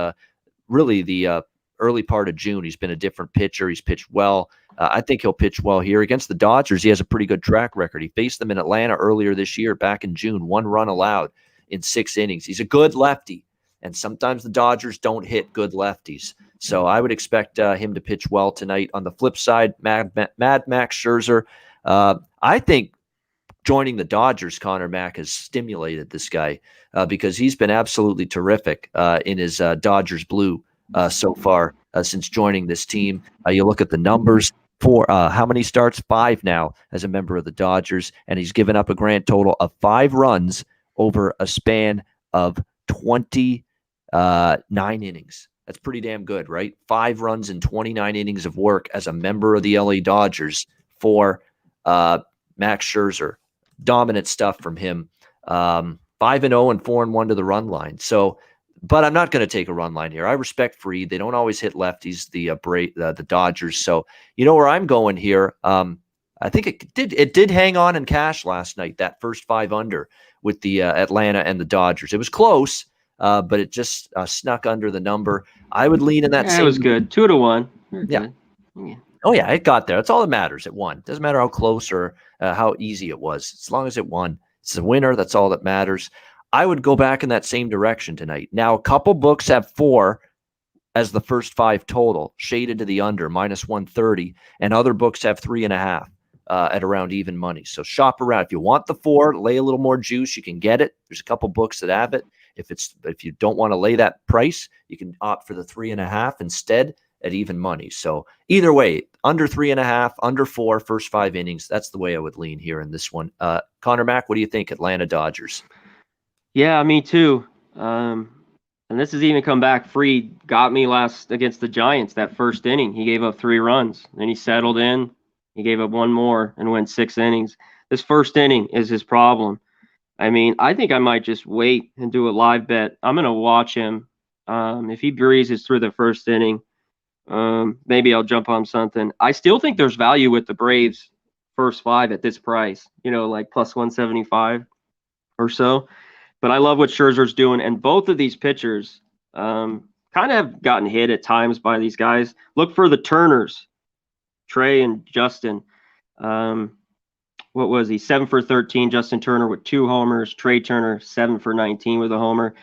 really the early part of June. He's been a different pitcher. He's pitched well. I think he'll pitch well here. Against the Dodgers, he has a pretty good track record. He faced them in Atlanta earlier this year, back in June, 1 run allowed in 6 innings. He's a good lefty, and sometimes the Dodgers don't hit good lefties. So I would expect him to pitch well tonight. On the flip side, Mad Max Scherzer, I think joining the Dodgers, Conor Mack, has stimulated this guy because he's been absolutely terrific in his Dodgers blue so far since joining this team. You look at the numbers for how many starts? 5 now as a member of the Dodgers, and he's given up a grand total of 5 runs over a span of 29 innings. That's pretty damn good, right? 5 runs in 29 innings of work as a member of the LA Dodgers for Max Scherzer. Dominant stuff from him. 5-0 and 4-1 to the run line. So, but I'm not going to take a run line here. I respect Fried. They don't always hit lefties, the Dodgers. So, you know where I'm going here. I think it did hang on and cash last night, that first 5 under with the Atlanta and the Dodgers. It was close, but it just snuck under the number. I would lean in that. It was good. 2-1. Yeah. Oh, yeah, it got there. That's all that matters. It won. Doesn't matter how close or how easy it was. As long as it won, it's a winner. That's all that matters. I would go back in that same direction tonight. Now, a couple books have 4 as the first 5 total, shaded to the under, -130, and other books have 3.5 at around even money. So shop around. If you want the 4, lay a little more juice, you can get it. There's a couple books that have it. If you don't want to lay that price, you can opt for the 3.5 instead at even money. So either way, under 3.5, under 4, first 5 innings. That's the way I would lean here in this one. Conor Mack, what do you think? Atlanta Dodgers. Yeah, me too. And this has even come back. Fried got me last against the Giants, that first inning. He gave up 3 runs. Then he settled in. He gave up 1 more and went 6 innings. This first inning is his problem. I mean, I think I might just wait and do a live bet. I'm going to watch him. If he breezes through the first inning, maybe I'll jump on something. I still think there's value with the Braves first 5 at this price, like plus 175 or so. But I love what Scherzer's doing. And both of these pitchers kind of have gotten hit at times by these guys. Look for the Turners, Trey and Justin. What was he? 7 for 13. Justin Turner with 2 homers. Trey Turner 7 for 19 with a homer.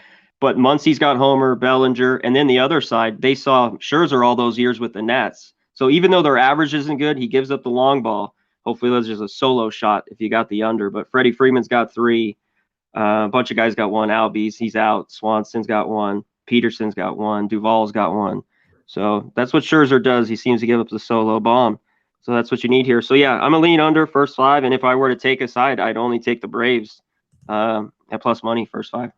But Muncy's got homer, Bellinger, and then the other side, they saw Scherzer all those years with the Nats. So even though their average isn't good, he gives up the long ball. Hopefully that's just a solo shot if you got the under. But Freddie Freeman's got 3. A bunch of guys got 1. Albies, he's out. Swanson's got 1. Peterson's got 1. Duvall's got 1. So that's what Scherzer does. He seems to give up the solo bomb. So that's what you need here. So, yeah, I'm a lean under first 5. And if I were to take a side, I'd only take the Braves at plus money first 5.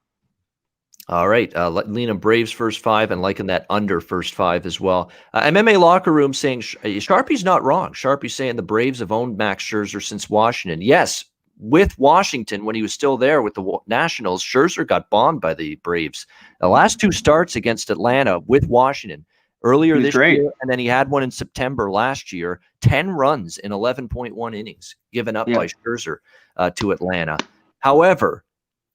All right. Leaning Braves first 5 and liking that under first 5 as well. MMA Locker Room saying Sharpie's not wrong. Sharpie's saying the Braves have owned Max Scherzer since Washington. Yes, with Washington, when he was still there with the Nationals, Scherzer got bombed by the Braves. The last 2 starts against Atlanta with Washington earlier this year, and then he had one in September last year, 10 runs in 11.1 innings given up by Scherzer to Atlanta. However,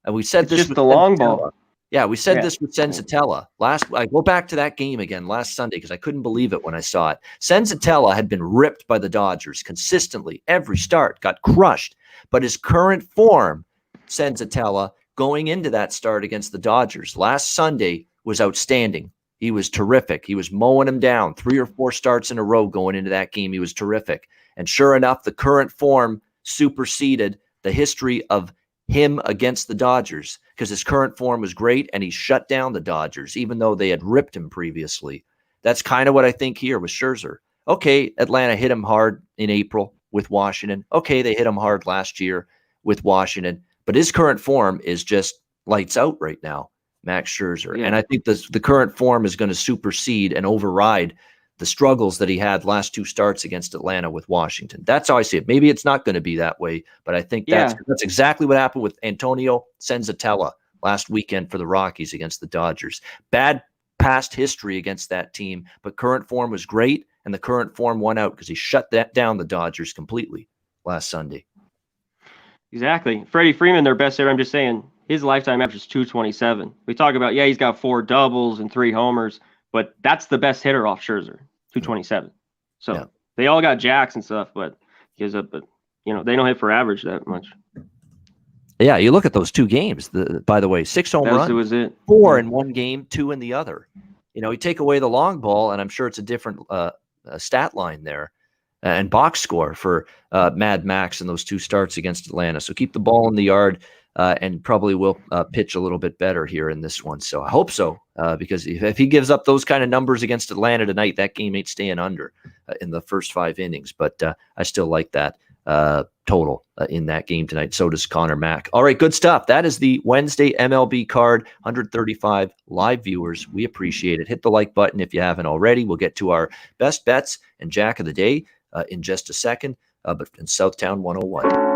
and we said this just the long ball. Yeah, we said this with Senzatella. I go back to that game again last Sunday because I couldn't believe it when I saw it. Senzatella had been ripped by the Dodgers consistently. Every start got crushed. But his current form, Senzatella, going into that start against the Dodgers last Sunday was outstanding. He was terrific. He was mowing him down 3 or 4 starts in a row going into that game. He was terrific. And sure enough, the current form superseded the history of him against the Dodgers because his current form was great and he shut down the Dodgers, even though they had ripped him previously. That's kind of what I think here with Scherzer. Okay, Atlanta hit him hard in April with Washington. Okay, they hit him hard last year with Washington, but his current form is just lights out right now. Max Scherzer. Yeah. And I think the current form is going to supersede and override the struggles that he had last two starts against Atlanta with Washington. That's how I see it. Maybe it's not going to be that way, but I think that's exactly what happened with Antonio Senzatella last weekend for the Rockies against the Dodgers. Bad past history against that team, but current form was great, and the current form won out because he shut down the Dodgers completely last Sunday. Exactly. Freddie Freeman, their best hitter, I'm just saying, his lifetime average is 227. We talk about, he's got 4 doubles and 3 homers, but that's the best hitter off Scherzer, 227. So they all got jacks and stuff, but they don't hit for average that much. Yeah, you look at those 2 games. By the way, 6 home runs, was it. 4 in one game, 2 in the other. You take away the long ball, and I'm sure it's a different stat line there and box score for Mad Max in those 2 starts against Atlanta. So keep the ball in the yard and probably will pitch a little bit better here in this one. So I hope so, because if he gives up those kind of numbers against Atlanta tonight, that game ain't staying under in the first 5 innings. But I still like that total in that game tonight. So does Conor Mack. All right, good stuff. That is the Wednesday MLB card. 135 live viewers. We appreciate it. Hit the like button if you haven't already. We'll get to our best bets and Jack of the Day in just a second. But in Southtown 101.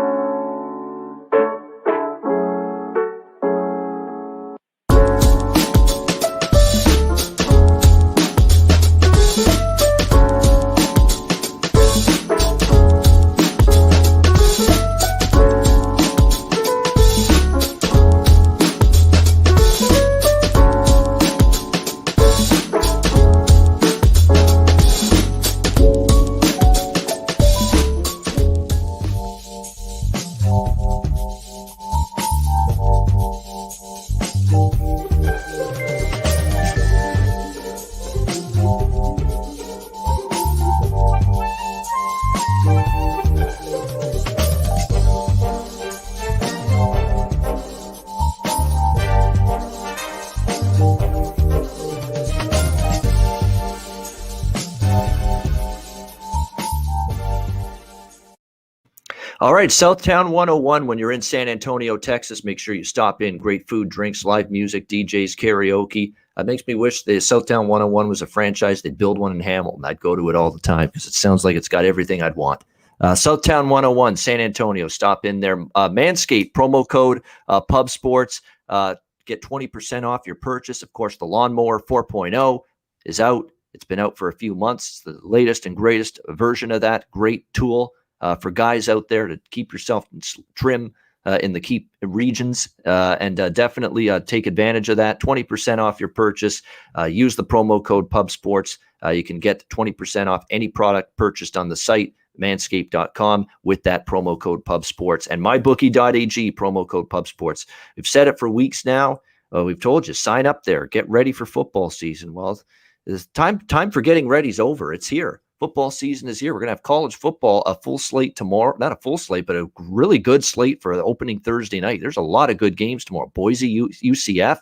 All right, Southtown 101. When you're in San Antonio, Texas, make sure you stop in. Great food, drinks, live music, DJs, karaoke. It makes me wish the Southtown 101 was a franchise. They'd build one in Hamilton. I'd go to it all the time because it sounds like it's got everything I'd want. Southtown 101, San Antonio. Stop in there. Manscaped, promo code Pub Sports. Get 20% off your purchase. Of course, the Lawnmower 4.0 is out. It's been out for a few months. It's the latest and greatest version of that. Great tool for guys out there to keep yourself trim in the keep regions, and definitely take advantage of that. 20% off your purchase. Use the promo code PubSports. You can get 20% off any product purchased on the site, manscaped.com, with that promo code PubSports. And mybookie.ag, promo code PubSports. We've said it for weeks now. We've told you, sign up there. Get ready for football season. Well, the time for getting ready is over. It's here. Football season is here. We're going to have college football, a full slate tomorrow. Not a full slate, but a really good slate for the opening Thursday night. There's a lot of good games tomorrow. Boise, UCF,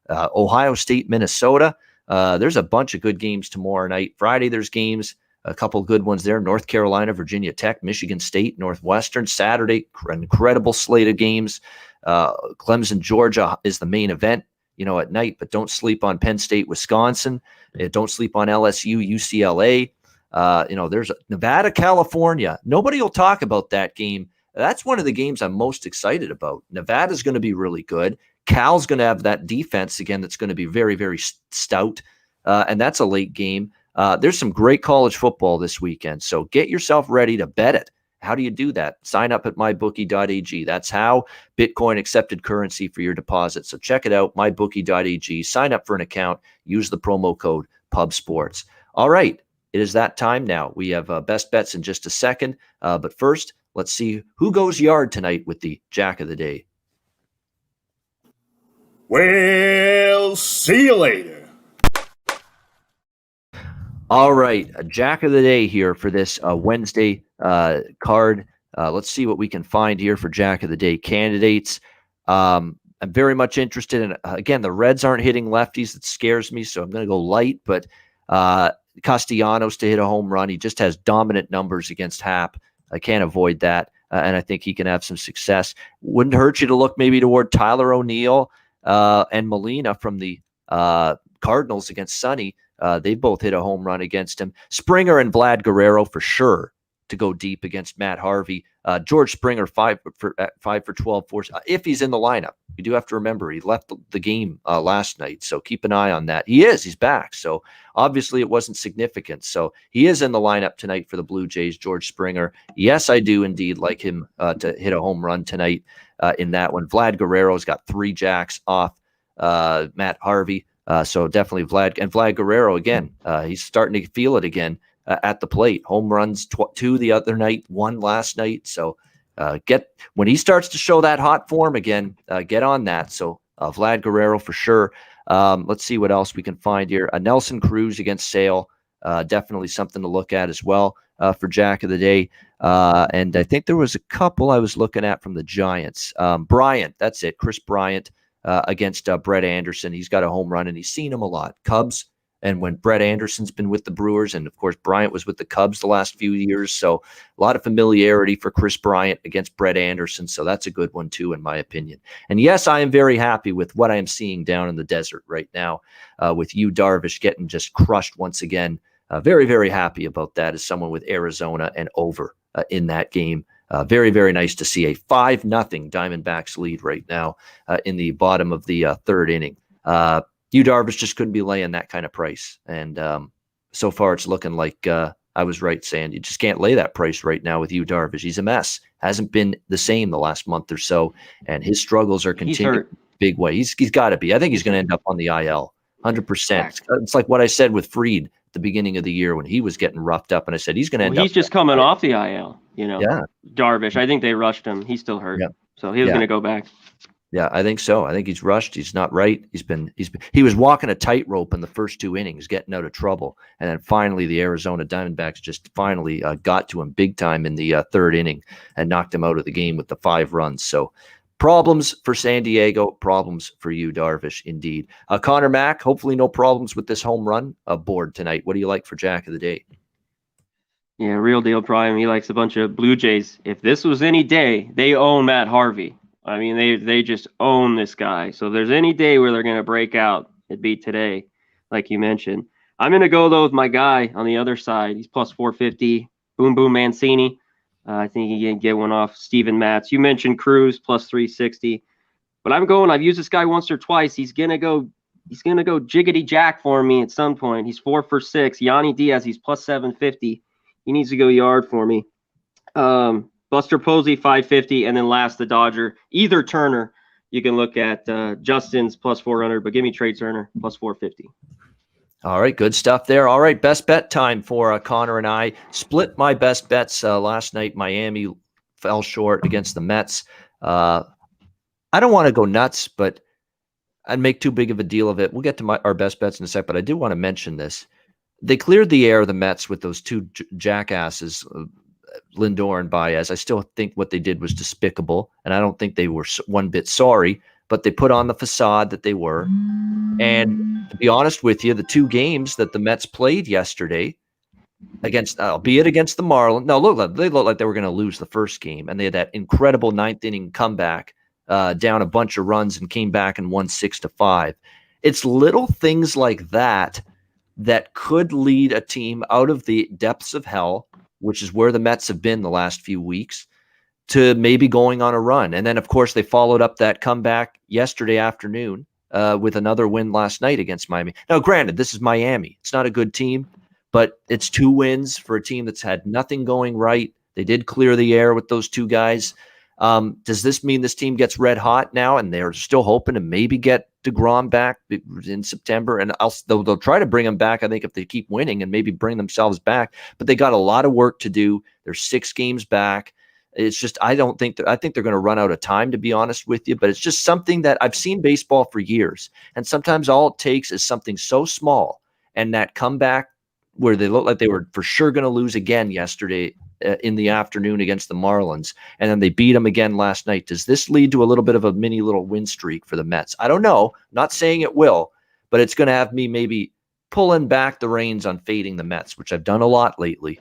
Ohio State, Minnesota. There's a bunch of good games tomorrow night. Friday, there's games, a couple good ones there. North Carolina, Virginia Tech, Michigan State, Northwestern. Saturday, incredible slate of games. Clemson, Georgia is the main event, at night, but don't sleep on Penn State, Wisconsin. Don't sleep on LSU, UCLA. There's Nevada, California. Nobody will talk about that game. That's one of the games I'm most excited about. Nevada's going to be really good. Cal's going to have that defense again that's going to be very, very stout. And that's a late game. There's some great college football this weekend. So get yourself ready to bet it. How do you do that? Sign up at mybookie.ag. That's how Bitcoin accepted currency for your deposit. So check it out, mybookie.ag. Sign up for an account. Use the promo code PubSports. All right. It is that time now. We have best bets in just a second. But first, let's see who goes yard tonight with the Jack of the Day. Well, see you later. All right. A Jack of the Day here for this Wednesday card. Let's see what we can find here for Jack of the Day candidates. I'm very much interested in, again, the Reds aren't hitting lefties. That scares me, so I'm going to go light. But Castellanos to hit a home run. He just has dominant numbers against Hap. I can't avoid that. And I think he can have some success. Wouldn't hurt you to look maybe toward Tyler O'Neill. and Molina from the Cardinals against Sonny. They both hit a home run against him. Springer and Vlad Guerrero for sure to go deep against Matt Harvey. George Springer 5 for 12 force. If he's in the lineup, you do have to remember he left the game last night, so keep an eye on that. He's back, so obviously it wasn't significant. So he is in the lineup tonight for the Blue Jays. George Springer. Yes, I do indeed like him to hit a home run tonight in that one. Vlad Guerrero's got 3 jacks off Matt Harvey. So definitely Vlad Guerrero again. He's starting to feel it again at the plate. Home runs 2 the other night, 1 last night. So when he starts to show that hot form again, get on that. So Vlad Guerrero for sure. Let's see what else we can find here. Nelson Cruz against Sale. Definitely something to look at as well for Jack of the Day. And I think there was a couple I was looking at from the Giants. Bryant, that's it. Chris Bryant against Brett Anderson. He's got a home run, and he's seen him a lot. Cubs, and when Brett Anderson's been with the Brewers, and of course Bryant was with the Cubs the last few years, so a lot of familiarity for Chris Bryant against Brett Anderson, so that's a good one too, in my opinion. And yes, I am very happy with what I am seeing down in the desert right now with Yu Darvish getting just crushed once again. Very, very happy about that as someone with Arizona and over in that game. Very, very nice to see a 5-0 Diamondbacks lead right now in the bottom of the 3rd inning. Yu Darvish just couldn't be laying that kind of price. And so far it's looking like I was right saying you just can't lay that price right now with Yu Darvish. He's a mess. Hasn't been the same the last month or so. And his struggles are continuing big way. He's got to be. I think he's going to end up on the IL. 100%. It's like what I said with Fried at the beginning of the year when he was getting roughed up. And I said he's going to end up. He's just coming off the IL, Yeah. Darvish, I think they rushed him. He's still hurt. Yeah. So he was going to go back. Yeah, I think so. I think he's rushed. He's not right. He was walking a tightrope in the first 2 innings, getting out of trouble, and then finally the Arizona Diamondbacks just finally got to him big time in the 3rd inning and knocked him out of the game with the 5 runs. So problems for San Diego, problems for Yu Darvish, indeed. Connor Mack, hopefully no problems with this home run board tonight. What do you like for Jack of the Day? Yeah, real deal problem. He likes a bunch of Blue Jays. If this was any day, they own Matt Harvey. I mean, they just own this guy. So if there's any day where they're going to break out, it'd be today, like you mentioned. I'm going to go, though, with my guy on the other side. He's plus 450, Boom Boom Mancini. I think he can get one off Steven Matz. You mentioned Cruz, plus 360. But I've used this guy once or twice. He's going to go jiggity jack for me at some point. He's 4 for 6. Yanni Diaz, he's plus 750. He needs to go yard for me. Buster Posey, 550, and then last, the Dodger. Either Turner, you can look at Justin's plus 400, but give me Trey Turner, plus 450. All right, good stuff there. All right, best bet time for Connor and I. Split my best bets last night. Miami fell short against the Mets. I don't want to go nuts, but I'd make too big of a deal of it. We'll get to our best bets in a sec, but I do want to mention this. They cleared the air, the Mets, with those 2 jackasses, Lindor and Baez. I still think what they did was despicable, and I don't think they were one bit sorry, but they put on the facade that they were. And to be honest with you, the 2 games that the Mets played yesterday against, albeit against the Marlins, they looked like they were going to lose the first game, and they had that incredible 9th inning comeback down a bunch of runs and came back and won 6-5. It's little things like that could lead a team out of the depths of hell, which is where the Mets have been the last few weeks, to maybe going on a run. And then, of course, they followed up that comeback yesterday afternoon with another win last night against Miami. Now, granted, this is Miami. It's not a good team, but it's 2 wins for a team that's had nothing going right. They did clear the air with those 2 guys. Does this mean this team gets red hot now and they're still hoping to maybe get DeGrom back in September? And they'll try to bring him back, I think, if they keep winning and maybe bring themselves back. But they got a lot of work to do. They're 6 games back. It's just I think they're going to run out of time, to be honest with you. But it's just something that I've seen baseball for years. And sometimes all it takes is something so small and that comeback where they look like they were for sure going to lose again yesterday in the afternoon against the Marlins, and then they beat them again last night. Does this lead to a little bit of a mini little win streak for the Mets? I don't know. Not saying it will, but it's going to have me maybe pulling back the reins on fading the Mets, which I've done a lot lately.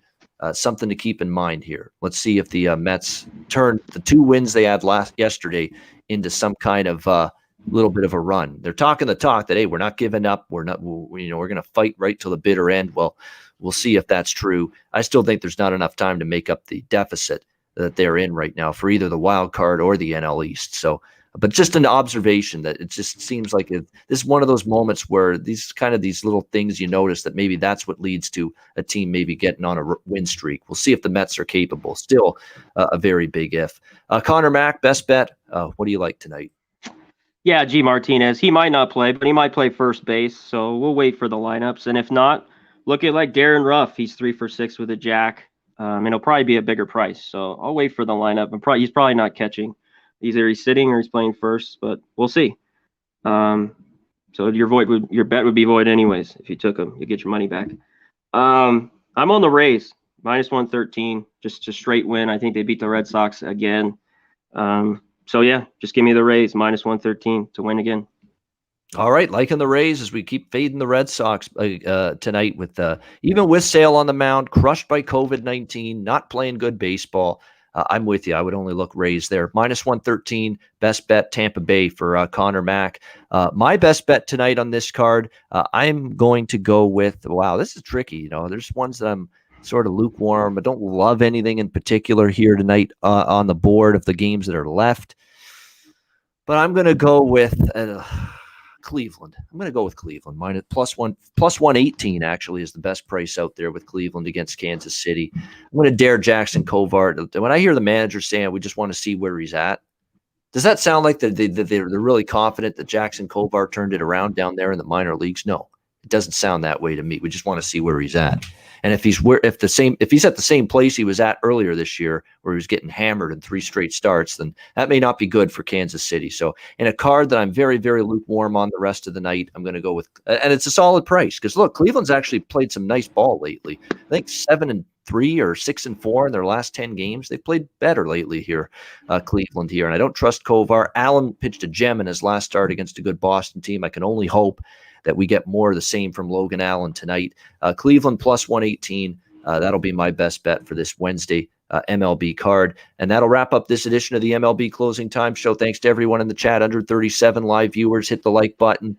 Something to keep in mind here. Let's see if the Mets turn the 2 wins they had yesterday into some kind of little bit of a run. They're talking the talk that, hey, we're not giving up. We're going to fight right till the bitter end. Well, we'll see if that's true. I still think there's not enough time to make up the deficit that they're in right now for either the wild card or the NL East. So, but just an observation that it just seems like this is one of those moments where these little things you notice that maybe that's what leads to a team maybe getting on a win streak. We'll see if the Mets are capable. Still a very big if. Conor Mack, best bet. What do you like tonight? Yeah, G. Martinez. He might not play, but he might play first base. So we'll wait for the lineups. And if not, look at like Darren Ruff. He's 3 for 6 with a jack. And it'll probably be a bigger price. So I'll wait for the lineup. And he's probably not catching. Either he's sitting or he's playing first, but we'll see. So your bet would be void anyways. If you took him, you get your money back. I'm on the Rays, -113, just a straight win. I think they beat the Red Sox again. So yeah, just give me the Rays -113 to win again. All right, liking the Rays as we keep fading the Red Sox tonight with even with Sale on the mound, crushed by COVID-19, not playing good baseball. I'm with you. I would only look Rays there. -113, best bet Tampa Bay for Conor Mack. My best bet tonight on this card, I'm going to go with, wow, this is tricky. There's ones that I'm sort of lukewarm. I don't love anything in particular here tonight on the board of the games that are left. But I'm going to go with Cleveland. I'm going to go with Cleveland. +118 actually is the best price out there with Cleveland against Kansas City. I'm going to dare Jackson Covart. When I hear the manager saying we just want to see where he's at, does that sound like they're really confident that Jackson Covart turned it around down there in the minor leagues? No, it doesn't sound that way to me. We just want to see where he's at. And if he's at the same place he was at earlier this year, where he was getting hammered in 3 straight starts, then that may not be good for Kansas City. So in a card that I'm very, very lukewarm on the rest of the night, I'm going to go with, and it's a solid price because look, Cleveland's actually played some nice ball lately. I think 7-3 or 6-4 in their last 10 games. They've played better lately here, Cleveland here. And I don't trust Kovar. Allen pitched a gem in his last start against a good Boston team. I can only hope that we get more of the same from Logan Allen tonight. Cleveland +118. That'll be my best bet for this Wednesday MLB card. And that'll wrap up this edition of the MLB Closing Time Show. Thanks to everyone in the chat. 137 live viewers. Hit the like button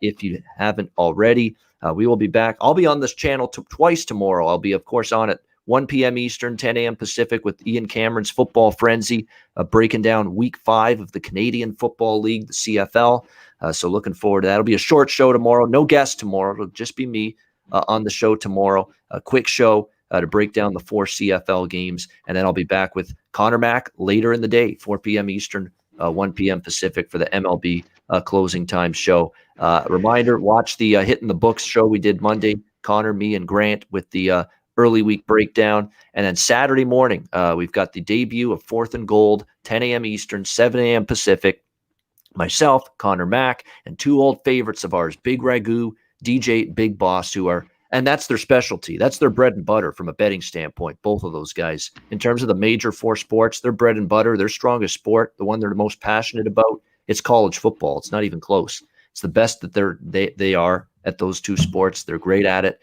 if you haven't already. We will be back. I'll be on this channel twice tomorrow. I'll be, of course, on at 1 p.m. Eastern, 10 a.m. Pacific with Ian Cameron's Football Frenzy, breaking down Week 5 of the Canadian Football League, the CFL. So looking forward to that. It'll be a short show tomorrow. No guests tomorrow. It'll just be me on the show tomorrow. A quick show to break down the 4 CFL games. And then I'll be back with Conor Mack later in the day, 4 p.m. Eastern, 1 p.m. Pacific for the MLB Closing Time Show. Reminder, watch the Hitting the Books show we did Monday. Conor, me, and Grant with the early week breakdown. And then Saturday morning, we've got the debut of 4th and Gold, 10 a.m. Eastern, 7 a.m. Pacific. Myself, Conor Mack, and 2 old favorites of ours, Big Ragu, DJ, Big Boss, and that's their specialty. That's their bread and butter from a betting standpoint, both of those guys. In terms of the major 4 sports, their bread and butter, their strongest sport, the one they're the most passionate about, it's college football. It's not even close. It's the best that they are at those 2 sports. They're great at it.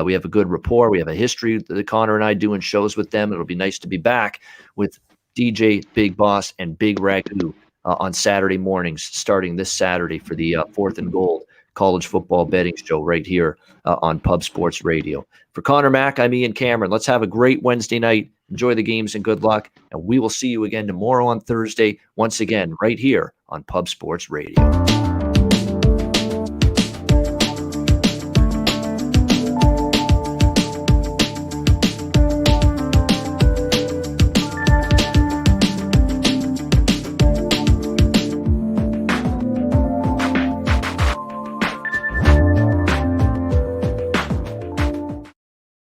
We have a good rapport. We have a history, Conor and I doing shows with them. It'll be nice to be back with DJ, Big Boss, and Big Ragu on Saturday mornings, starting this Saturday for the 4th and Gold college football betting show right here on Pub Sports Radio. For Conor Mack, I'm Ian Cameron. Let's have a great Wednesday night. Enjoy the games and good luck. And we will see you again tomorrow on Thursday, once again, right here on Pub Sports Radio.